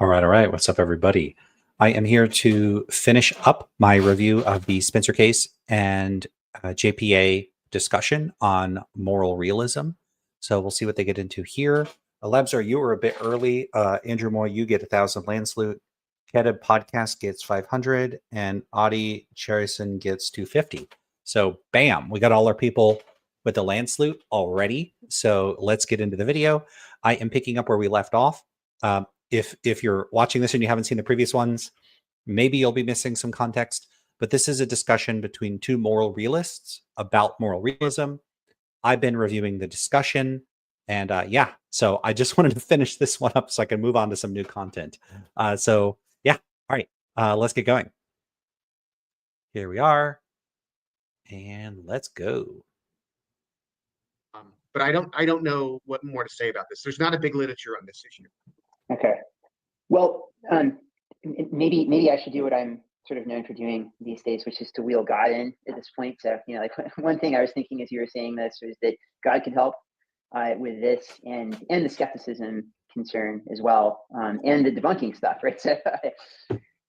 All right. What's up, everybody? I am here to finish up my review of the Spencer case and JPA discussion on moral realism. So we'll see what they get into here. Lebzer, you were a bit early. Andrew Moy, you get 1,000 land salute. Kedeb Podcast gets 500, and Adi Cherison gets 250. So bam, we got all our people with the land salute already. So let's get into the video. I am picking up where we left off. If you're watching this and you haven't seen the previous ones, maybe you'll be missing some context. But this is a discussion between two moral realists about moral realism. I've been reviewing the discussion, and so I just wanted to finish this one up so I can move on to some new content. All right, let's get going. Here we are, and let's go. But I don't know what more to say about this. There's not a big literature on this issue. Okay. Well, maybe I should do what I'm sort of known for doing these days, which is to wheel God in at this point. So, like one thing I was thinking as you were saying this was that God could help with this and the skepticism concern as well, and the debunking stuff, right? So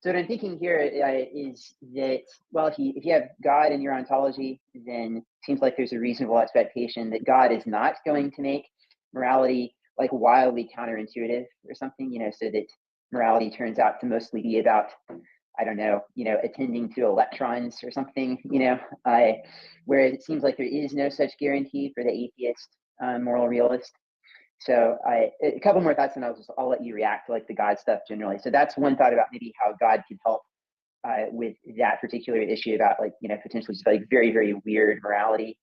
what I'm thinking here is that, well, if you have God in your ontology, then it seems like there's a reasonable expectation that God is not going to make morality like wildly counterintuitive or something, so that morality turns out to mostly be about, I don't know, attending to electrons or something, whereas it seems like there is no such guarantee for the atheist moral realist. So a couple more thoughts, and I'll let you react to like the God stuff generally. So that's one thought about maybe how God can help with that particular issue about potentially just like very, very weird morality.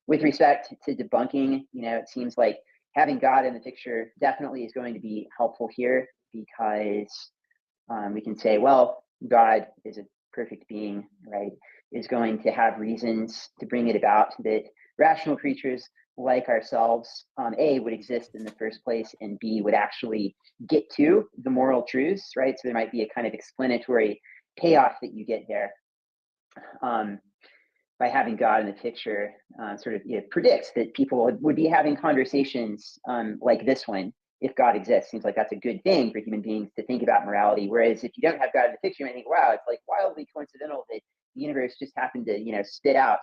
With respect to debunking, it seems like having God in the picture definitely is going to be helpful here, because we can say, well, God is a perfect being, right? Is going to have reasons to bring it about that rational creatures like ourselves, A, would exist in the first place, and B, would actually get to the moral truths, right? So there might be a kind of explanatory payoff that you get there. By having God in the picture, predicts that people would be having conversations like this one if God exists. Seems like that's a good thing for human beings to think about morality. Whereas if you don't have God in the picture, you think, wow, it's like wildly coincidental that the universe just happened to, spit out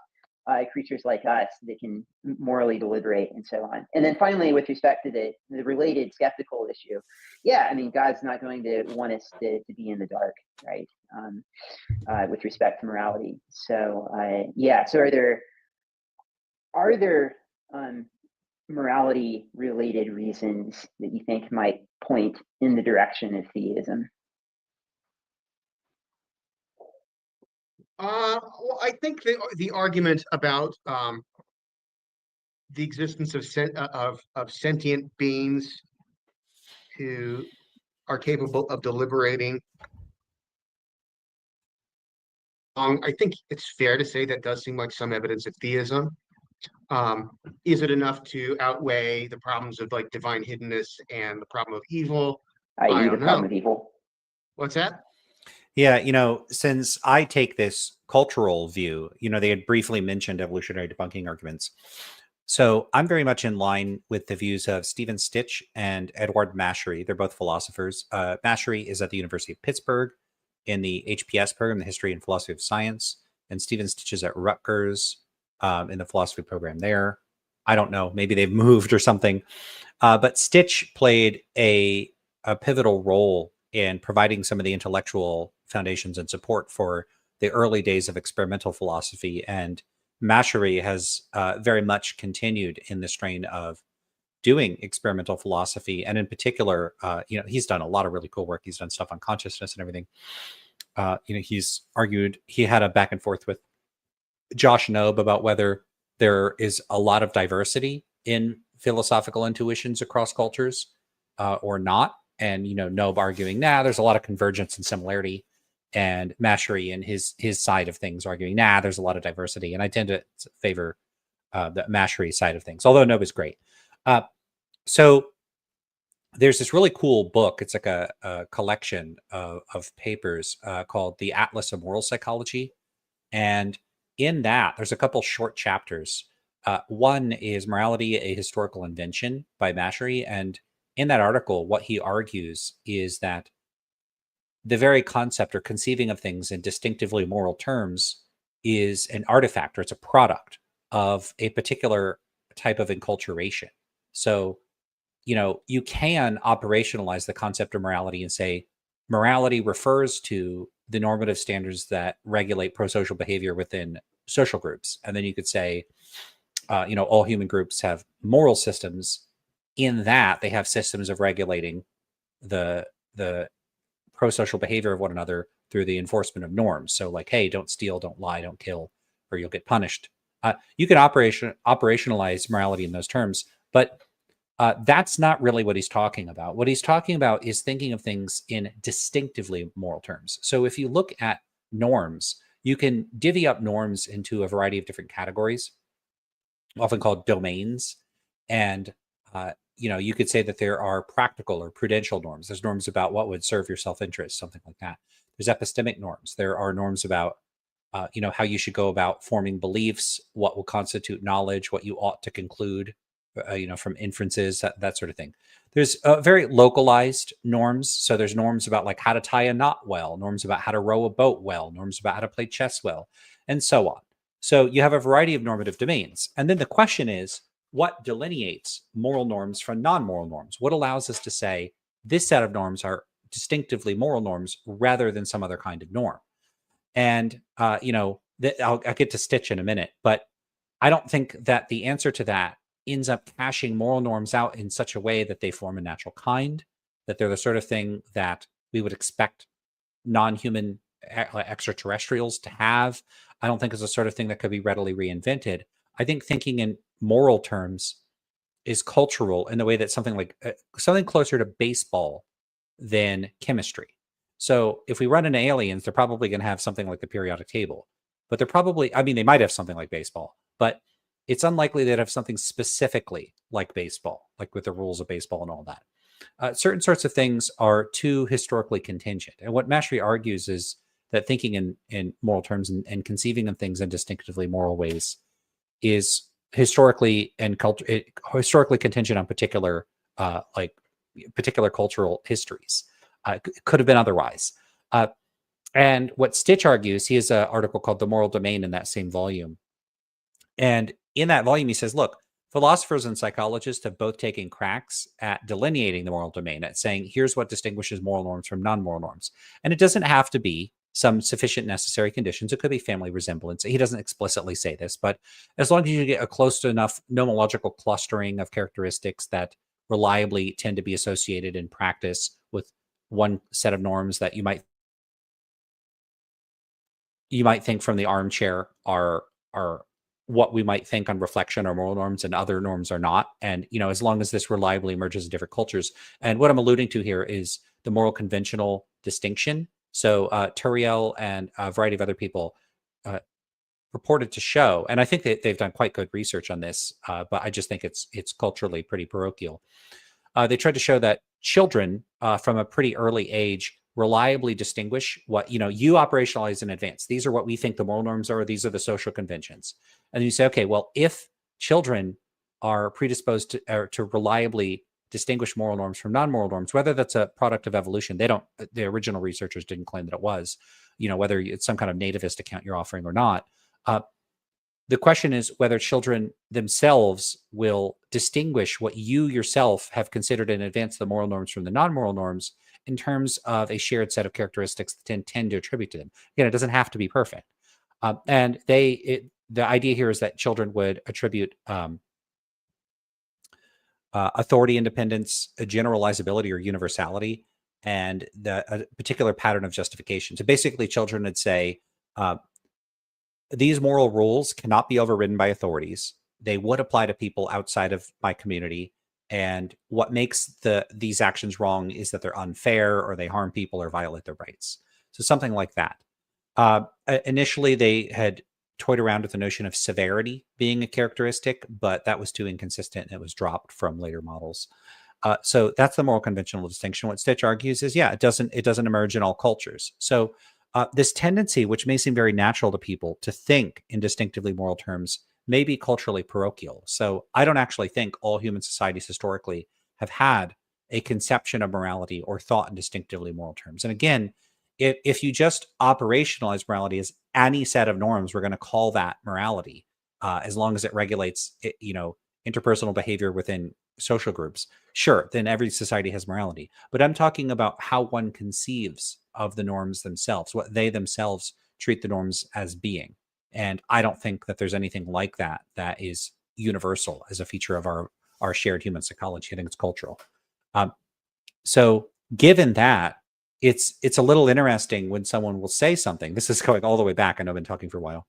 creatures like us that can morally deliberate and so on. And then finally, with respect to the related skeptical issue, God's not going to want us to be in the dark, right? With respect to morality. So so are there morality related reasons that you think might point in the direction of theism? Well, I think the argument about the existence of sentient beings who are capable of deliberating, I think it's fair to say that does seem like some evidence of theism. Is it enough to outweigh the problems of like divine hiddenness and the problem of evil? I don't know. Problem of evil. What's that? Yeah, since I take this cultural view, they had briefly mentioned evolutionary debunking arguments. So I'm very much in line with the views of Stephen Stitch and Edward Mashery. They're both philosophers. Mashery is at the University of Pittsburgh in the HPS program, the History and Philosophy of Science, and Stephen Stitch is at Rutgers in the philosophy program there. I don't know, maybe they've moved or something. But Stitch played a pivotal role in providing some of the intellectual foundations and support for the early days of experimental philosophy. And Mashery has very much continued in the strain of doing experimental philosophy. And in particular, he's done a lot of really cool work. He's done stuff on consciousness and everything. He's argued, he had a back and forth with Josh Knobe about whether there is a lot of diversity in philosophical intuitions across cultures or not. And, Knobe arguing, there's a lot of convergence and similarity. And Mashery and his side of things arguing, there's a lot of diversity. And I tend to favor the Mashery side of things, although Knobe is great. So there's this really cool book. It's like a collection of papers called The Atlas of Moral Psychology. And in that, there's a couple short chapters. One is Morality, a Historical Invention by Mashery. And in that article, what he argues is that the very concept or conceiving of things in distinctively moral terms is an artifact, or it's a product of a particular type of enculturation. So, you can operationalize the concept of morality and say morality refers to the normative standards that regulate pro-social behavior within social groups. And then you could say, all human groups have moral systems, in that they have systems of regulating the pro-social behavior of one another through the enforcement of norms. So like, hey, don't steal, don't lie, don't kill, or you'll get punished. You can operationalize morality in those terms, but that's not really what he's talking about. What he's talking about is thinking of things in distinctively moral terms. So if you look at norms, you can divvy up norms into a variety of different categories, often called domains. And, you could say that there are practical or prudential norms. There's norms about what would serve your self-interest, something like that. There's epistemic norms. There are norms about, how you should go about forming beliefs, what will constitute knowledge, what you ought to conclude, from inferences, that sort of thing. There's very localized norms. So there's norms about like how to tie a knot well, norms about how to row a boat well, norms about how to play chess well, and so on. So you have a variety of normative domains. And then the question is, what delineates moral norms from non-moral norms? What allows us to say this set of norms are distinctively moral norms rather than some other kind of norm? And, I'll get to Stitch in a minute, but I don't think that the answer to that ends up cashing moral norms out in such a way that they form a natural kind, that they're the sort of thing that we would expect non-human extraterrestrials to have. I don't think is the sort of thing that could be readily reinvented. I think thinking in moral terms is cultural in the way that something like something closer to baseball than chemistry. So if we run into aliens, they're probably going to have something like the periodic table, but they're probably, they might have something like baseball, but it's unlikely they'd have something specifically like baseball, like with the rules of baseball and all that. Certain sorts of things are too historically contingent. And what Mashry argues is that thinking in moral terms and conceiving of things in distinctively moral ways is historically contingent on particular cultural histories. It could have been otherwise. And what Stitch argues, he has an article called The Moral Domain in that same volume. And in that volume, he says, look, philosophers and psychologists have both taken cracks at delineating the moral domain, at saying, here's what distinguishes moral norms from non-moral norms. And it doesn't have to be some sufficient necessary conditions. It could be family resemblance. He doesn't explicitly say this, but as long as you get a close to enough nomological clustering of characteristics that reliably tend to be associated in practice with one set of norms that you might think from the armchair are what we might think on reflection are moral norms, and other norms are not. And, as long as this reliably emerges in different cultures. And what I'm alluding to here is the moral conventional distinction. So Turiel and a variety of other people reported to show, and I think that they've done quite good research on this, but I just think it's culturally pretty parochial. They tried to show that children from a pretty early age reliably distinguish what, you operationalize in advance. These are what we think the moral norms are. These are the social conventions. And you say, okay, well, if children are predisposed to reliably distinguish moral norms from non-moral norms, whether that's a product of evolution, the original researchers didn't claim that it was, whether it's some kind of nativist account you're offering or not. The question is whether children themselves will distinguish what you yourself have considered in advance the moral norms from the non-moral norms in terms of a shared set of characteristics that tend to attribute to them. Again, it doesn't have to be perfect. And the idea here is that children would attribute authority independence, a generalizability or universality, and a particular pattern of justification. So basically, children would say, these moral rules cannot be overridden by authorities. They would apply to people outside of my community. And what makes these actions wrong is that they're unfair, or they harm people or violate their rights. So something like that. Initially, they had toyed around with the notion of severity being a characteristic, but that was too inconsistent and it was dropped from later models. So that's the moral conventional distinction. What Stitch argues is, it doesn't emerge in all cultures. So this tendency, which may seem very natural to people to think in distinctively moral terms, may be culturally parochial. So I don't actually think all human societies historically have had a conception of morality or thought in distinctively moral terms. And again, if you just operationalize morality as any set of norms, we're going to call that morality, as long as it regulates, interpersonal behavior within social groups. Sure, then every society has morality. But I'm talking about how one conceives of the norms themselves, what they themselves treat the norms as being. And I don't think that there's anything like that that is universal as a feature of our shared human psychology. I think it's cultural. So given that, it's a little interesting when someone will say something. This is going all the way back. I know I've been talking for a while.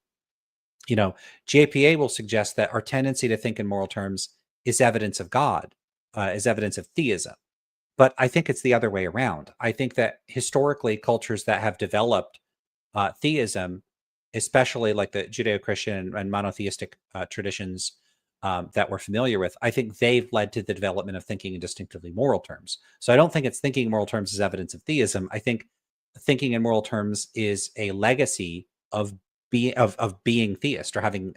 JPA will suggest that our tendency to think in moral terms is evidence of God, is evidence of theism. But I think it's the other way around. I think that historically, cultures that have developed theism, especially like the Judeo-Christian and monotheistic traditions that we're familiar with, I think they've led to the development of thinking in distinctively moral terms. So I don't think it's thinking in moral terms as evidence of theism. I think thinking in moral terms is a legacy of being theist, or having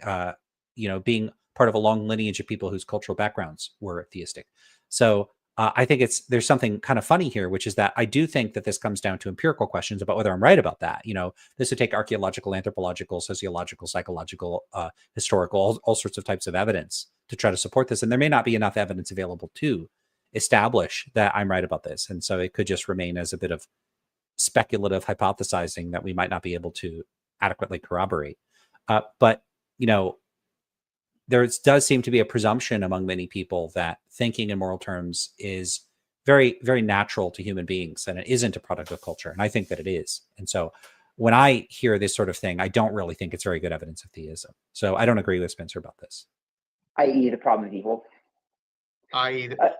being part of a long lineage of people whose cultural backgrounds were theistic. So I think there's something kind of funny here, which is that I do think that this comes down to empirical questions about whether I'm right about that. This would take archaeological, anthropological, sociological, psychological, historical, all sorts of types of evidence to try to support this. And there may not be enough evidence available to establish that I'm right about this. And so it could just remain as a bit of speculative hypothesizing that we might not be able to adequately corroborate. But there does seem to be a presumption among many people that thinking in moral terms is very, very natural to human beings, and it isn't a product of culture. And I think that it is. And so when I hear this sort of thing, I don't really think it's very good evidence of theism. So I don't agree with Spencer about this. I.e. the problem of evil.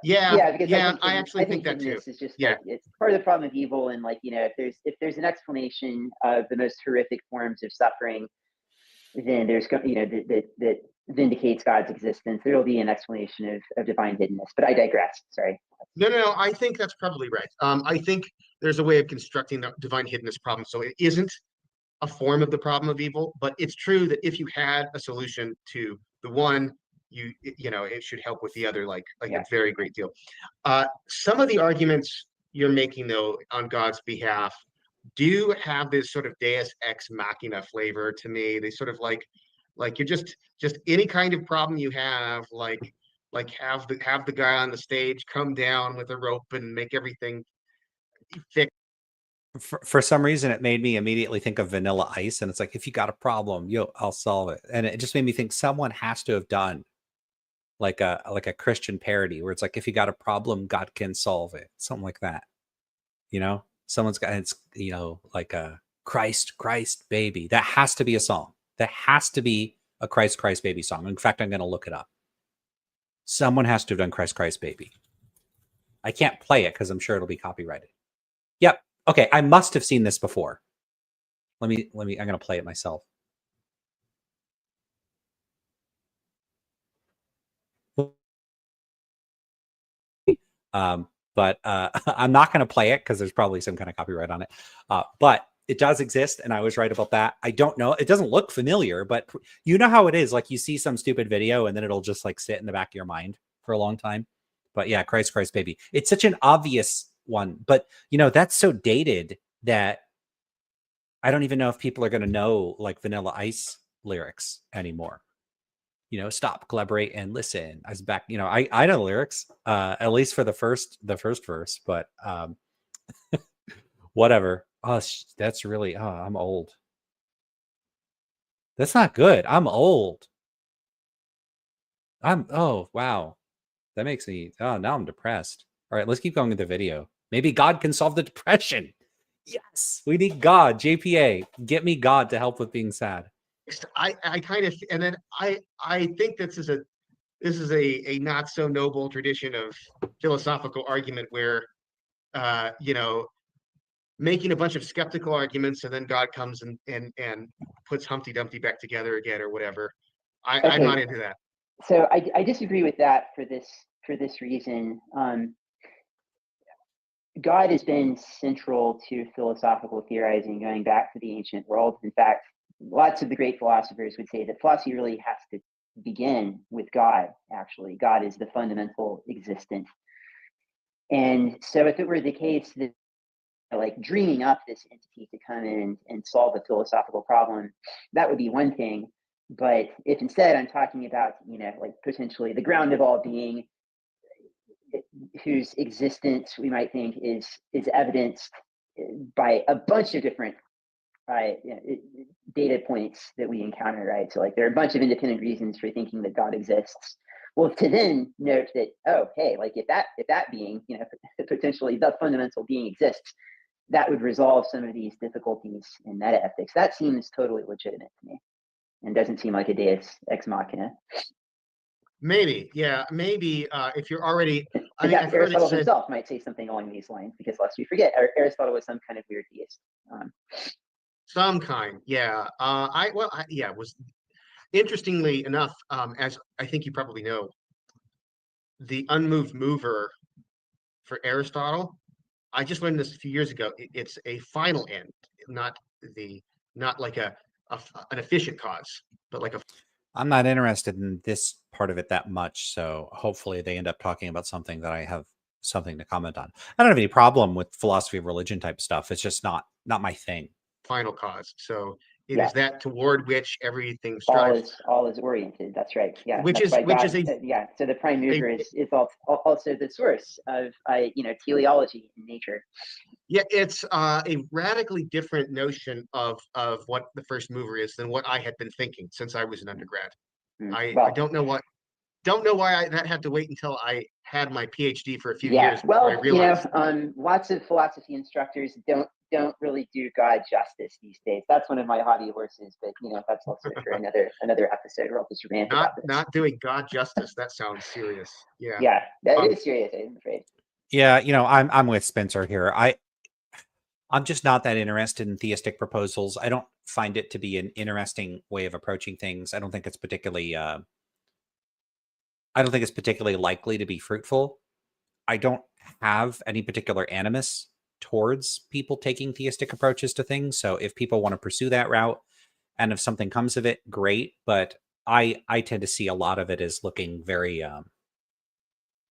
Yeah, because I actually think that too. Is just Yeah. like, it's part of the problem of evil, and if there's an explanation of the most horrific forms of suffering, then there's that vindicates God's existence. There will be an explanation of divine hiddenness. But I digress. Sorry. No. I think that's probably right. I think there's a way of constructing the divine hiddenness problem so it isn't a form of the problem of evil. But it's true that if you had a solution to the one, it should help with the other, like a very great deal. Some of the arguments you're making, though, on God's behalf do have this sort of Deus ex machina flavor to me. They sort of like you're just any kind of problem you have, like have the guy on the stage come down with a rope and make everything fix. For some reason, it made me immediately think of Vanilla Ice, and it's like, if you got a problem, I'll solve it. And it just made me think someone has to have done like a Christian parody where it's like, if you got a problem, God can solve it, something like that. Someone's got, it's like a Christ baby. That has to be a song. That has to be a Christ baby song. In fact, I'm going to look it up. Someone has to have done Christ baby. I can't play it because I'm sure it'll be copyrighted. Yep. Okay, I must have seen this before. Let me. I'm going to play it myself. But I'm not going to play it because there's probably some kind of copyright on it. But it does exist, and I was right about that. I don't know. It doesn't look familiar, but you know how it is. Like, you see some stupid video, and then it'll just like sit in the back of your mind for a long time. But yeah, Christ baby. It's such an obvious one, but that's so dated that I don't even know if people are going to know like Vanilla Ice lyrics anymore. Stop, collaborate, and listen. I was back. I know the lyrics, at least for the first verse, but whatever. Oh, that's really. Oh, I'm old. That's not good. I'm old. Oh, wow. That makes me. Oh, now I'm depressed. All right, let's keep going with the video. Maybe God can solve the depression. Yes, we need God. JPA, get me God to help with being sad. I kind of, and then I think this is a not so noble tradition of philosophical argument where making a bunch of skeptical arguments and then God comes and puts Humpty Dumpty back together again or whatever. I'm not into that. So I disagree with that for this reason. God has been central to philosophical theorizing going back to the ancient world. In fact, lots of the great philosophers would say that philosophy really has to begin with God, actually. God is the fundamental existent And so if it were the case that like dreaming up this entity to come in and solve a philosophical problem, that would be one thing. But if instead I'm talking about, like potentially the ground of all being, whose existence we might think is evidenced by a bunch of different data points that we encounter, right? So like there are a bunch of independent reasons for thinking that God exists. Well, to then note that, oh, hey, like if that being, potentially the fundamental being exists, that would resolve some of these difficulties in metaethics. That seems totally legitimate to me, and doesn't seem like a deus ex machina. Maybe, yeah, maybe if you're already, I In mean, fact, I've heard it Aristotle said, himself might say something along these lines, because lest we forget, Aristotle was some kind of weird deist. some kind, yeah. Was interestingly enough, as I think you probably know, the unmoved mover for Aristotle, I just learned this a few years ago. It's a final end, not like an efficient cause, but like a I'm not interested in this part of it that much, so hopefully they end up talking about something that I have something to comment on. I don't have any problem with philosophy of religion type stuff. It's just not my thing. final cause. So it Yeah. is that toward which everything all strives. is oriented. That's right. Yeah, Which that's is why which God. is a So the prime mover is also the source of teleology in nature. yeah, it's a radically different notion of what the first mover is than what I had been thinking since I was an undergrad. I Well, don't know why that had to wait until I had my PhD for a few yeah. years before Well, I realized. Lots of philosophy instructors don't really do God justice these days. That's one of my hobby horses, but that's also for another episode where I'll just rant about this. Not doing God justice. That sounds serious. Yeah. Yeah, that is serious, I'm afraid. Yeah, I'm with Spencer here. I'm just not that interested in theistic proposals. I don't find it to be an interesting way of approaching things. I don't think it's particularly likely to be fruitful. I don't have any particular animus towards people taking theistic approaches to things. So if people want to pursue that route and if something comes of it, great. But I tend to see a lot of it as looking very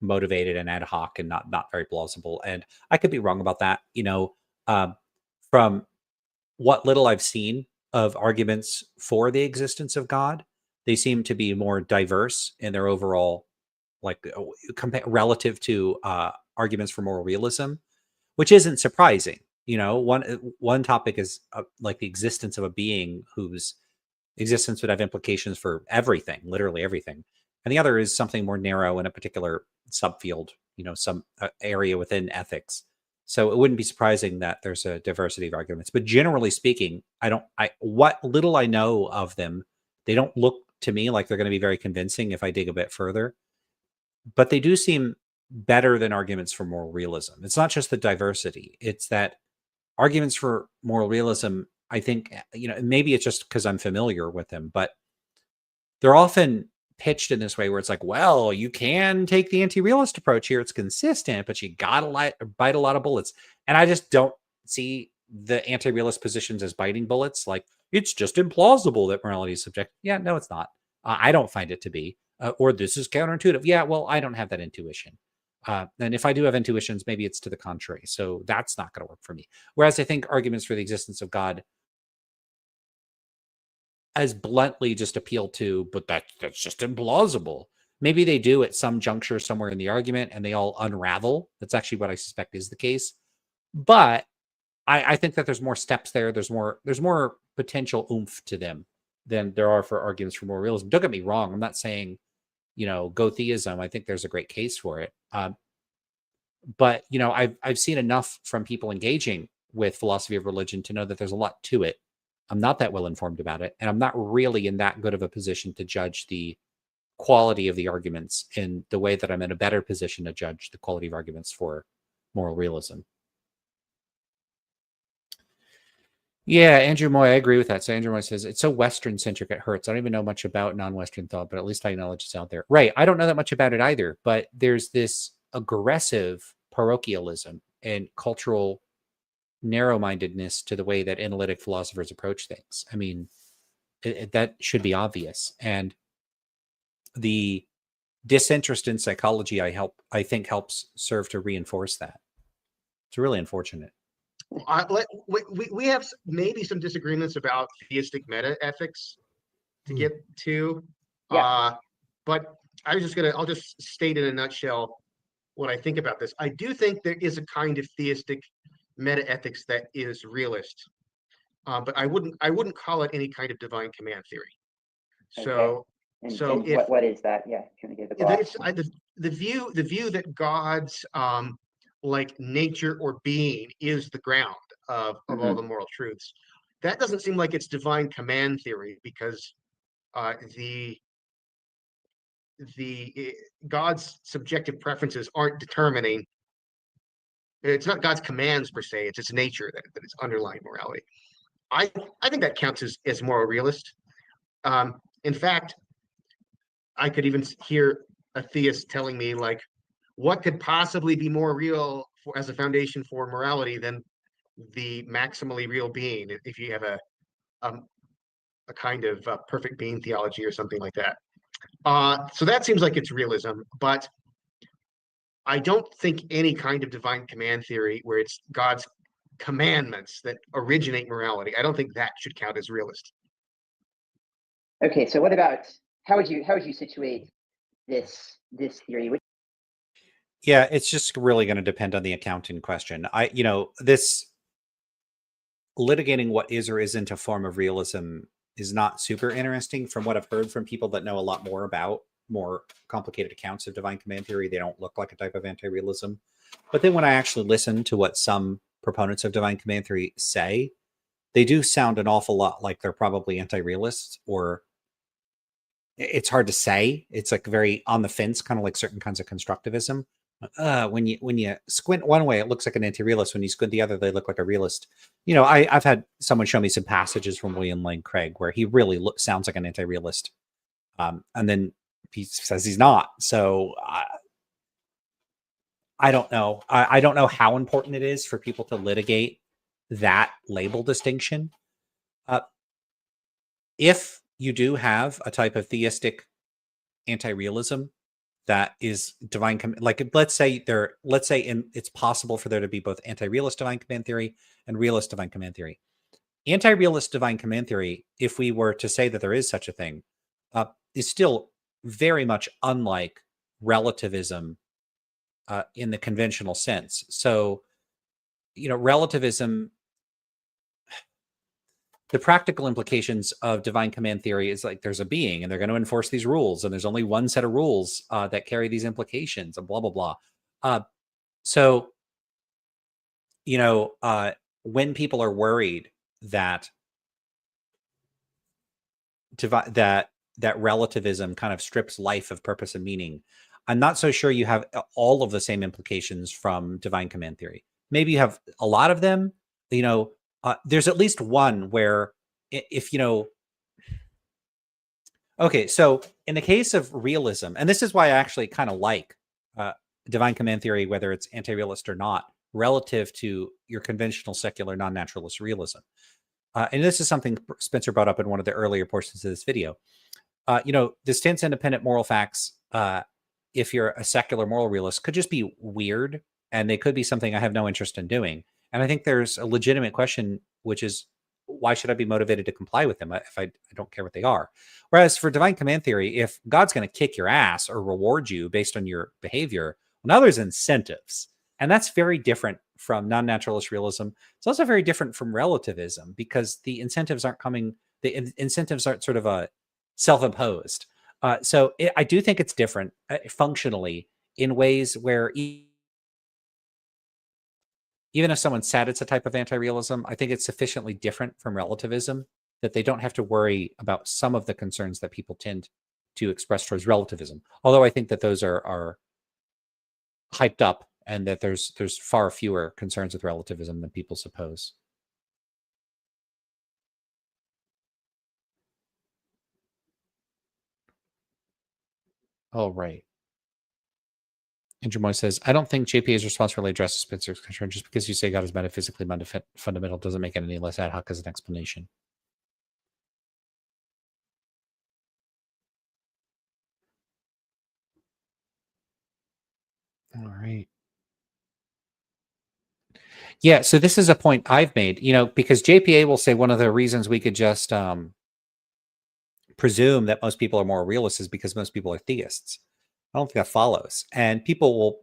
motivated and ad hoc and not very plausible. And I could be wrong about that. From what little I've seen of arguments for the existence of God, they seem to be more diverse in their overall, like relative to arguments for moral realism, which isn't surprising. One topic is like the existence of a being whose existence would have implications for everything, literally everything, and the other is something more narrow in a particular subfield, some area within ethics. So it wouldn't be surprising that there's a diversity of arguments. But generally speaking, what little I know of them, they don't look to me like they're going to be very convincing if I dig a bit further. But they do seem better than arguments for moral realism. It's not just the diversity, it's that arguments for moral realism, I think, maybe it's just because I'm familiar with them, but they're often pitched in this way where it's like, well, you can take the anti-realist approach here. It's consistent, but you gotta bite a lot of bullets. And I just don't see the anti-realist positions as biting bullets. Like, it's just implausible that morality is subjective. Yeah, no, it's not. I don't find it to be. Or this is counterintuitive. Yeah, well, I don't have that intuition. And if I do have intuitions, maybe it's to the contrary. So that's not going to work for me. Whereas I think arguments for the existence of God as bluntly just appeal to, but that's just implausible. Maybe they do at some juncture somewhere in the argument and they all unravel. That's actually what I suspect is the case. But I think that there's more steps there. There's more potential oomph to them than there are for arguments for moral realism. Don't get me wrong. I'm not saying, go theism. I think there's a great case for it. But I've seen enough from people engaging with philosophy of religion to know that there's a lot to it. I'm not that well informed about it, and I'm not really in that good of a position to judge the quality of the arguments in the way that I'm in a better position to judge the quality of arguments for moral realism. Yeah, Andrew Moy, I agree with that. So Andrew Moy says, it's so Western centric, it hurts. I don't even know much about non-Western thought, but at least I acknowledge it's out there. Right. I don't know that much about it either, but there's this aggressive parochialism and cultural narrow-mindedness to the way that analytic philosophers approach things. I mean, that should be obvious. And the disinterest in psychology, I think helps serve to reinforce that. It's really unfortunate. We have maybe some disagreements about theistic meta ethics to get to. But I'll just state in a nutshell what I think about this. I do think there is a kind of theistic meta ethics that is realist, but I wouldn't call it any kind of divine command theory. So, what is that? Yeah, can we give the it's gloss? the view that God's like nature or being is the ground of all the moral truths. That doesn't seem like it's divine command theory, because the God's subjective preferences aren't determining. It's not God's commands per se; it's its nature that is underlying morality. I think that counts as moral realist. In fact, I could even hear a theist telling me, like, what could possibly be more real as a foundation for morality than the maximally real being, if you have a kind of perfect being theology or something like that. So that seems like it's realism, but I don't think any kind of divine command theory where it's God's commandments that originate morality, I don't think that should count as realist. Okay, so what about how would you situate this theory? Yeah, it's just really going to depend on the account in question. This litigating what is or isn't a form of realism is not super interesting. From what I've heard from people that know a lot more about more complicated accounts of divine command theory, they don't look like a type of anti-realism. But then when I actually listen to what some proponents of divine command theory say, they do sound an awful lot like they're probably anti-realists, or it's hard to say. It's like very on the fence, kind of like certain kinds of constructivism. When you squint one way, it looks like an anti-realist. When you squint the other, they look like a realist. I've had someone show me some passages from William Lane Craig where he really sounds like an anti-realist, and then he says he's not. So I don't know. I don't know how important it is for people to litigate that label distinction. If you do have a type of theistic anti-realism that is divine, like let's say it's possible for there to be both anti-realist divine command theory and realist divine command theory. Anti-realist divine command theory, if we were to say that there is such a thing, is still very much unlike relativism in the conventional sense. So, relativism, the practical implications of divine command theory is like there's a being and they're going to enforce these rules, and there's only one set of rules that carry these implications, and blah, blah, blah. So, when people are worried that that relativism kind of strips life of purpose and meaning, I'm not so sure you have all of the same implications from divine command theory. Maybe you have a lot of them. There's at least one where if okay, so in the case of realism, and this is why I actually kind of like divine command theory, whether it's anti-realist or not, relative to your conventional secular non-naturalist realism. And this is something Spencer brought up in one of the earlier portions of this video. Distinct independent moral facts, if you're a secular moral realist, could just be weird, and they could be something I have no interest in doing. And I think there's a legitimate question, which is, why should I be motivated to comply with them if I don't care what they are? Whereas for divine command theory, if God's going to kick your ass or reward you based on your behavior, well, now there's incentives. And that's very different from non-naturalist realism. It's also very different from relativism, because the incentives aren't sort of a self-imposed. So I do think it's different functionally in ways where even if someone said it's a type of anti-realism, I think it's sufficiently different from relativism that they don't have to worry about some of the concerns that people tend to express towards relativism. Although I think that those are hyped up, and that there's far fewer concerns with relativism than people suppose. All right. Andrew Moy says, I don't think JPA's response really addresses Spencer's concern. Just because you say God is metaphysically fundamental doesn't make it any less ad hoc as an explanation. All right. Yeah, so this is a point I've made, because JPA will say one of the reasons we could just presume that most people are moral realists is because most people are theists. I don't think that follows. And people will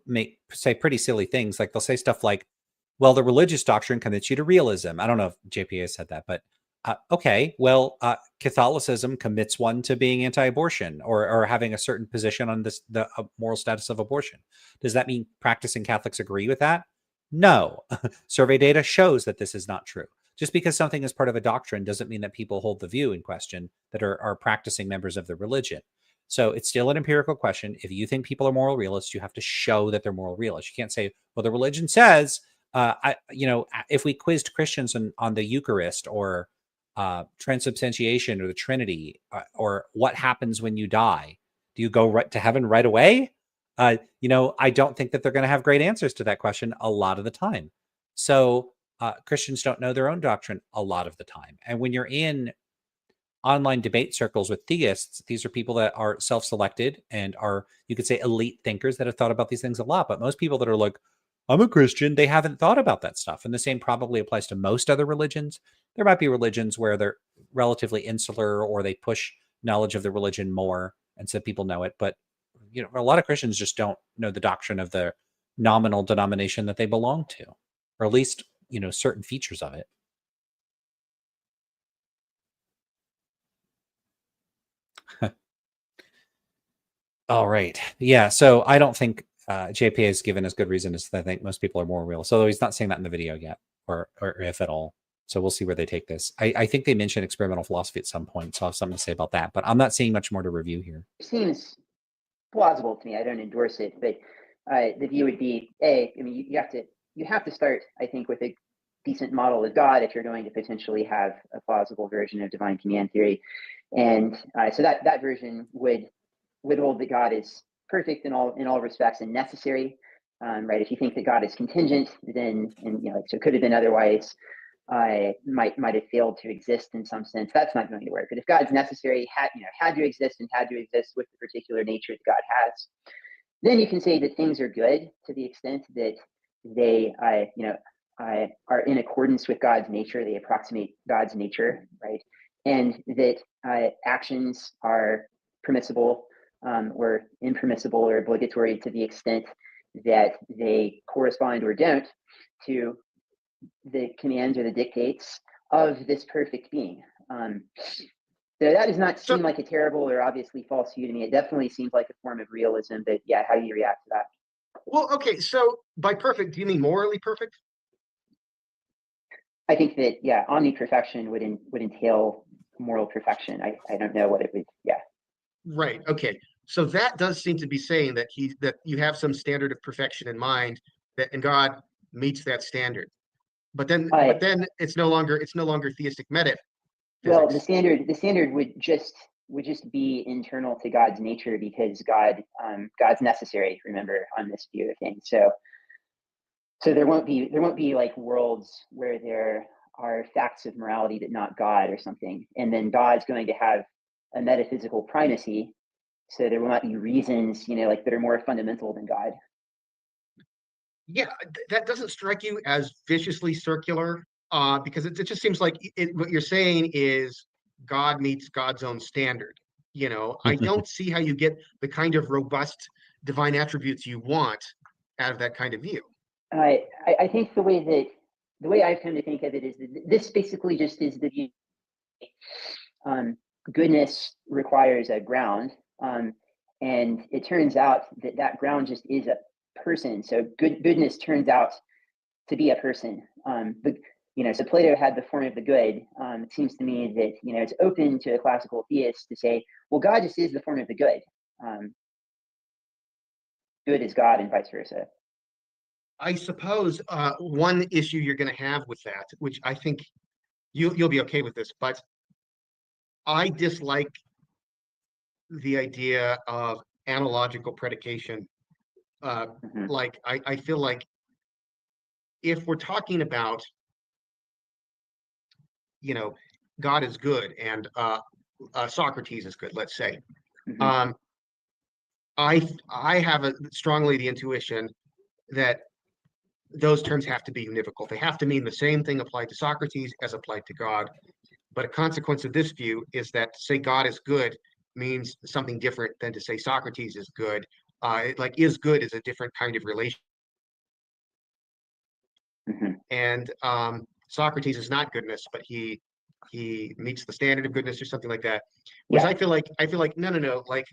say pretty silly things. Like they'll say stuff like, well, the religious doctrine commits you to realism. I don't know if JPA said that, but okay, well, Catholicism commits one to being anti-abortion or having a certain position on the moral status of abortion. Does that mean practicing Catholics agree with that? No. Survey data shows that this is not true. Just because something is part of a doctrine doesn't mean that people hold the view in question that are practicing members of the religion. So it's still an empirical question. If you think people are moral realists, you have to show that they're moral realists. You can't say, well, the religion says, if we quizzed Christians on the Eucharist or transubstantiation or the Trinity or what happens when you die, do you go right to heaven right away? I don't think that they're going to have great answers to that question a lot of the time. So Christians don't know their own doctrine a lot of the time. And when you're in online debate circles with theists, these are people that are self-selected and are, you could say, elite thinkers that have thought about these things a lot. But most people that are like, I'm a Christian, they haven't thought about that stuff. And the same probably applies to most other religions. There might be religions where they're relatively insular or they push knowledge of the religion more, and so people know it. But a lot of Christians just don't know the doctrine of the nominal denomination that they belong to, or at least certain features of it. All right. Yeah. So I don't think JPA has given as good reason as I think most people are more real. So he's not saying that in the video yet, or if at all. So we'll see where they take this. I think they mentioned experimental philosophy at some point, so I'll have something to say about that. But I'm not seeing much more to review here. It seems plausible to me. I don't endorse it, but the view would be, you have to start, I think, with a decent model of God if you're going to potentially have a plausible version of divine command theory. And so that version would hold that God is perfect in all respects and necessary, right? If you think that God is contingent, then so it could have been otherwise, might have failed to exist in some sense. That's not going to work. But if God's necessary, had to exist and had to exist with the particular nature that God has, then you can say that things are good to the extent that they are in accordance with God's nature. They approximate God's nature, right? And that actions are permissible or impermissible or obligatory to the extent that they correspond or don't to the commands or the dictates of this perfect being. So that does not seem like a terrible or obviously false view to me. It definitely seems like a form of realism, but yeah, how do you react to that? Well, okay, so by perfect, do you mean morally perfect? I think that, yeah, omni-perfection would entail moral perfection. I don't know what it would, yeah. Right. Okay. So that does seem to be saying that you have some standard of perfection in mind and God meets that standard. But then it's no longer theistic metaphysics. Well, the standard would just be internal to God's nature because God's necessary, remember, on this view of things. So there won't be like worlds where there are facts of morality but not God or something. And then God's going to have a metaphysical primacy. So there will not be reasons, that are more fundamental than God. Yeah, that doesn't strike you as viciously circular, because it just seems like what you're saying is God meets God's own standard. I don't see how you get the kind of robust divine attributes you want out of that kind of view. I think the way I've come to think of it is that this basically just is the view. Goodness requires a ground, and it turns out that ground just is a person. So goodness turns out to be a person. But so Plato had the form of the good. It seems to me that it's open to a classical theist to say, well, God just is the form of the good. Good is God, and vice versa. I suppose one issue you're going to have with that, which I think you'll be okay with this, but I dislike the idea of analogical predication. Like I feel like if we're talking about, God is good and Socrates is good, let's say. I have strongly the intuition that those terms have to be univocal. They have to mean the same thing applied to Socrates as applied to God. But a consequence of this view is that to say God is good means something different than to say Socrates is good. Like is good is a different kind of relation. And Socrates is not goodness, but he meets the standard of goodness or something like that. Whereas I feel like no. Like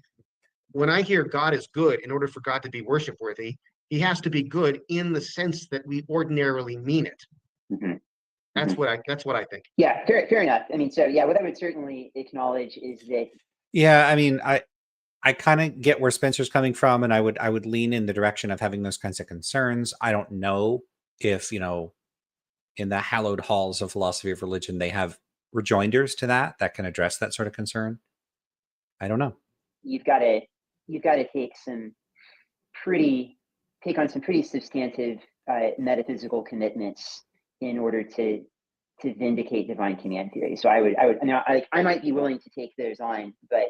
when I hear God is good, in order for God to be worship worthy, he has to be good in the sense that we ordinarily mean it. That's what I think. Yeah, fair enough. I mean, so yeah, what I would certainly acknowledge is that. Yeah, I mean, I kind of get where Spencer's coming from, and I would lean in the direction of having those kinds of concerns. I don't know if, in the hallowed halls of philosophy of religion, they have rejoinders to that can address that sort of concern. I don't know. You've got to take on some pretty substantive metaphysical commitments in order to vindicate divine command theory. So I might be willing to take those on, but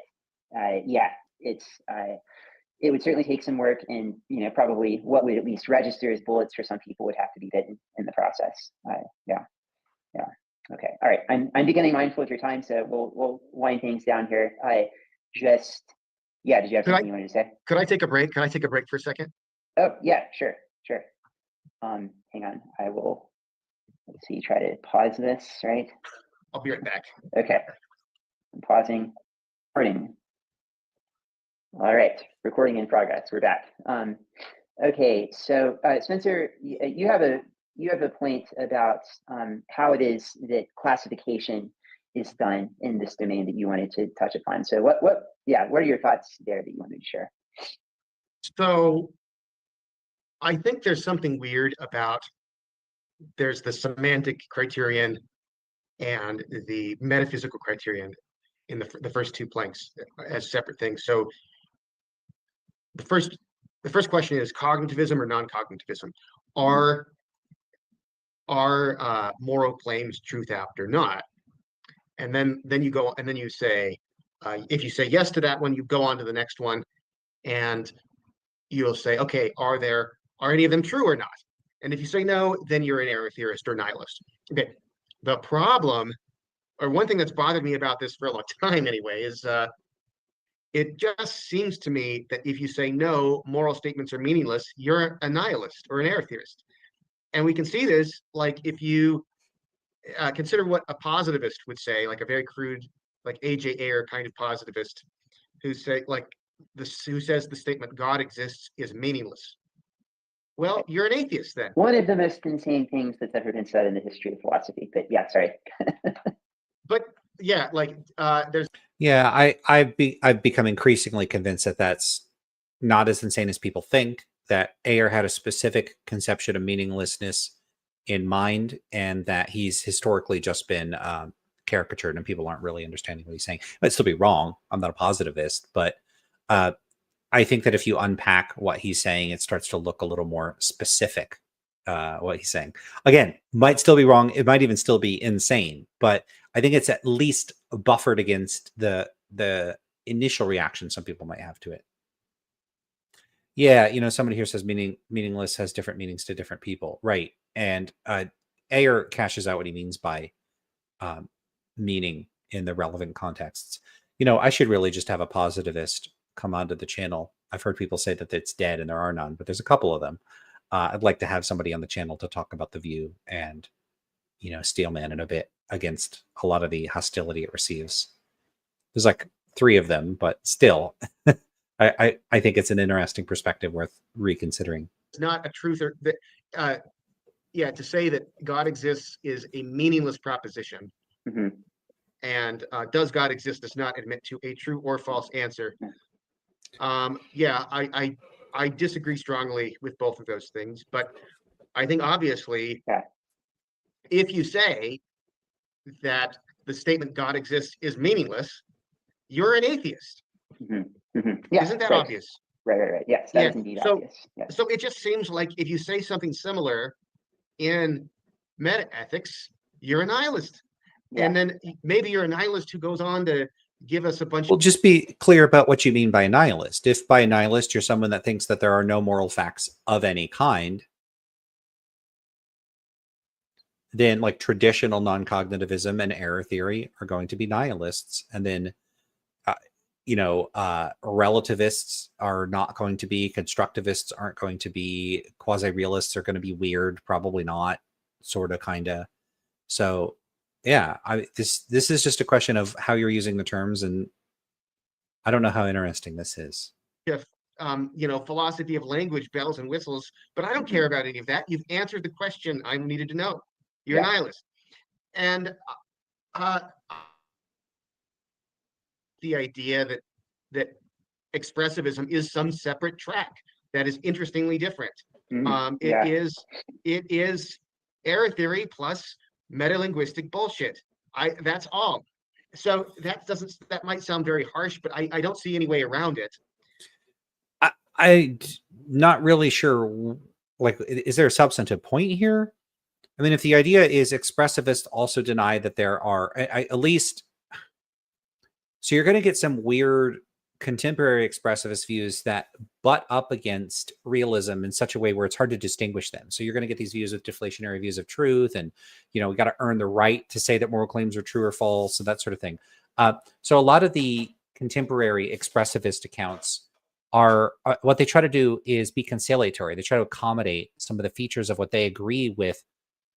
yeah, it would certainly take some work, and probably what would at least register as bullets for some people would have to be bitten in the process. Yeah. Okay. All right. I'm becoming mindful of your time, so we'll wind things down here. Did you have something you wanted to say? Could I take a break? Can I take a break for a second? Oh yeah, sure. Hang on. I will. Let's see. Try to pause this. Right. I'll be right back. Okay. I'm pausing. Recording. All right. Recording in progress. We're back. Okay. So Spencer, you have a point about how it is that classification is done in this domain that you wanted to touch upon. So what are your thoughts there that you wanted to share? So I think there's something weird about there's the semantic criterion and the metaphysical criterion in the first two planks as separate things. So the first question is cognitivism or non-cognitivism. Are moral claims truth after not? And then you say, if you say yes to that one, you go on to the next one, and you'll say, okay, are any of them true or not? And if you say no, then you're an error theorist or nihilist. Okay. The problem, or one thing that's bothered me about this for a long time anyway, is it just seems to me that if you say no, moral statements are meaningless, you're a nihilist or an error theorist. And we can see this, like if you consider what a positivist would say, like a very crude, like A.J. Ayer kind of positivist, who says the statement "God exists" is meaningless. Well, you're an atheist then. One of the most insane things that's ever been said in the history of philosophy. But yeah, sorry. But yeah, there's. Yeah, I've become increasingly convinced that that's not as insane as people think. That Ayer had a specific conception of meaninglessness in mind, and that he's historically just been caricatured, and people aren't really understanding what he's saying. It might still be wrong. I'm not a positivist, but I think that if you unpack what he's saying, it starts to look a little more specific. What he's saying, again, might still be wrong. It might even still be insane, but I think it's at least buffered against the initial reaction some people might have to it. Yeah, somebody here says meaningless has different meanings to different people, right? And Ayer cashes out what he means by meaning in the relevant contexts. I should really just have a positivist come onto the channel. I've heard people say that it's dead and there are none, but there's a couple of them. I'd like to have somebody on the channel to talk about the view and, steelman it a bit against a lot of the hostility it receives. There's like 3 of them, but still, I think it's an interesting perspective worth reconsidering. It's not a truth or to say that God exists is a meaningless proposition. Mm-hmm. And does God exist does not admit to a true or false answer. I disagree strongly with both of those things, but I think obviously, if you say that the statement God exists is meaningless, you're an atheist. Mm-hmm. Mm-hmm. Yeah, isn't that obvious? Right. Yes, that is indeed obvious. Yes. So it just seems like if you say something similar in metaethics, you're a nihilist. Yeah. And then maybe you're a nihilist who goes on to give us a bunch Well, just be clear about what you mean by a nihilist. If by a nihilist you're someone that thinks that there are no moral facts of any kind, then like traditional non-cognitivism and error theory are going to be nihilists. And then, relativists are not going to be, constructivists aren't going to be, quasi-realists are going to be weird, probably not, sort of, kind of. So yeah, this is just a question of how you're using the terms, and I don't know how interesting this is. philosophy of language, bells and whistles, but I don't care about any of that. You've answered the question I needed to know. You're a nihilist. And the idea that expressivism is some separate track that is interestingly different. It is error theory plus metalinguistic bullshit. That's all. So that might sound very harsh, but I don't see any way around it. I'm not really sure. Like, is there a substantive point here? I mean, if the idea is expressivists also deny that there are, at least, so you're going to get some weird contemporary expressivist views that butt up against realism in such a way where it's hard to distinguish them. So you're going to get these views of deflationary views of truth, and we got to earn the right to say that moral claims are true or false, and that sort of thing. So a lot of the contemporary expressivist accounts are what they try to do is be conciliatory. They try to accommodate some of the features of what they agree with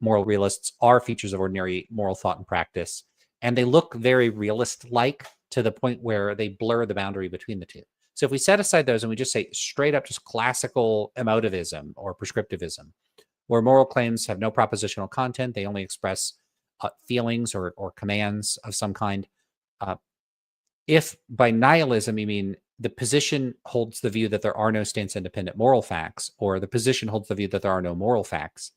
moral realists are features of ordinary moral thought and practice, and they look very realist-like to the point where they blur the boundary between the two. So if we set aside those and we just say straight up just classical emotivism or prescriptivism, where moral claims have no propositional content, they only express feelings or commands of some kind. If by nihilism you mean the position holds the view that there are no stance-independent moral facts, or the position holds the view that there are no moral facts,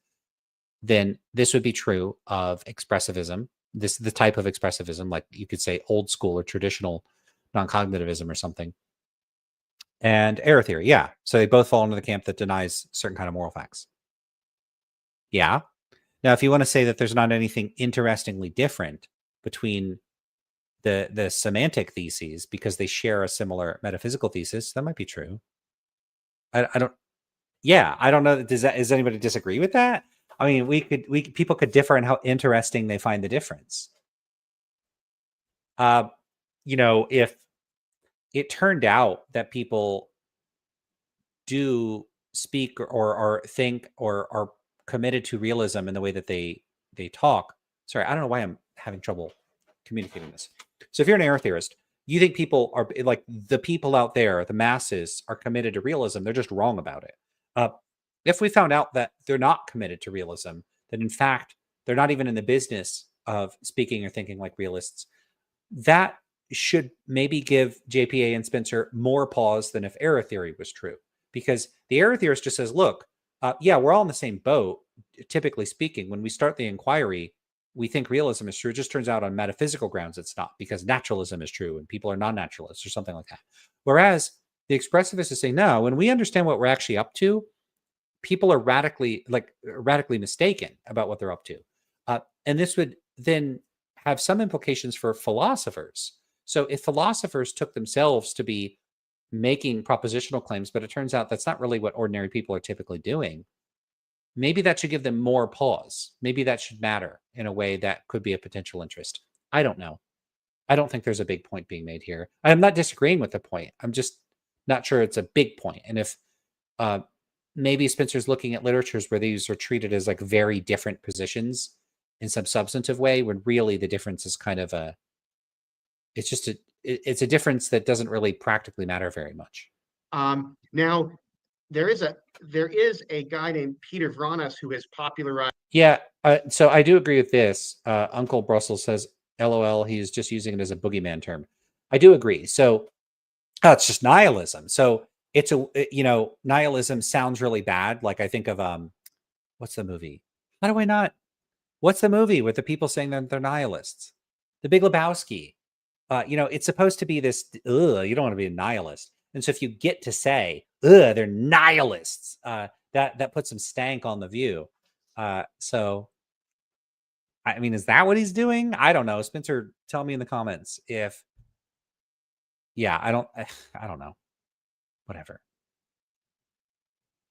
then this would be true of expressivism. The type of expressivism, like you could say old school or traditional non-cognitivism or something. And error theory, yeah. So they both fall into the camp that denies certain kind of moral facts. Yeah. Now, if you want to say that there's not anything interestingly different between the semantic theses because they share a similar metaphysical thesis, that might be true. I don't. Yeah, I don't know. Does anybody disagree with that? I mean, people could differ in how interesting they find the difference. If it turned out that people do speak or think or are committed to realism in the way that they talk. Sorry, I don't know why I'm having trouble communicating this. So if you're an error theorist, you think people are like the people out there, the masses are committed to realism. They're just wrong about it. If we found out that they're not committed to realism, that in fact, they're not even in the business of speaking or thinking like realists, that should maybe give JPA and Spencer more pause than if error theory was true. Because the error theorist just says, look, we're all in the same boat, typically speaking. When we start the inquiry, we think realism is true. It just turns out on metaphysical grounds it's not, because naturalism is true and people are non-naturalists or something like that. Whereas the expressivist is saying, no, when we understand what we're actually up to, people are radically mistaken about what they're up to. And this would then have some implications for philosophers. So if philosophers took themselves to be making propositional claims, but it turns out that's not really what ordinary people are typically doing, maybe that should give them more pause. Maybe that should matter in a way that could be a potential interest. I don't know. I don't think there's a big point being made here. I'm not disagreeing with the point. I'm just not sure it's a big point. And if maybe Spencer's looking at literatures where these are treated as like very different positions in some substantive way, when really the difference is kind of it's a difference that doesn't really practically matter very much. Now, there is a guy named Peter Vranas who has popularized. Yeah, so I do agree with this. Uncle Brussels says, LOL, he's just using it as a boogeyman term. I do agree. So it's just nihilism. So it's nihilism sounds really bad. Like I think of what's the movie? How do I not? What's the movie with the people saying that they're nihilists? The Big Lebowski. It's supposed to be this, you don't want to be a nihilist. And so if you get to say, they're nihilists, that puts some stank on the view. So, I mean, is that what he's doing? I don't know. Spencer, tell me in the comments if yeah, I don't know. Whatever.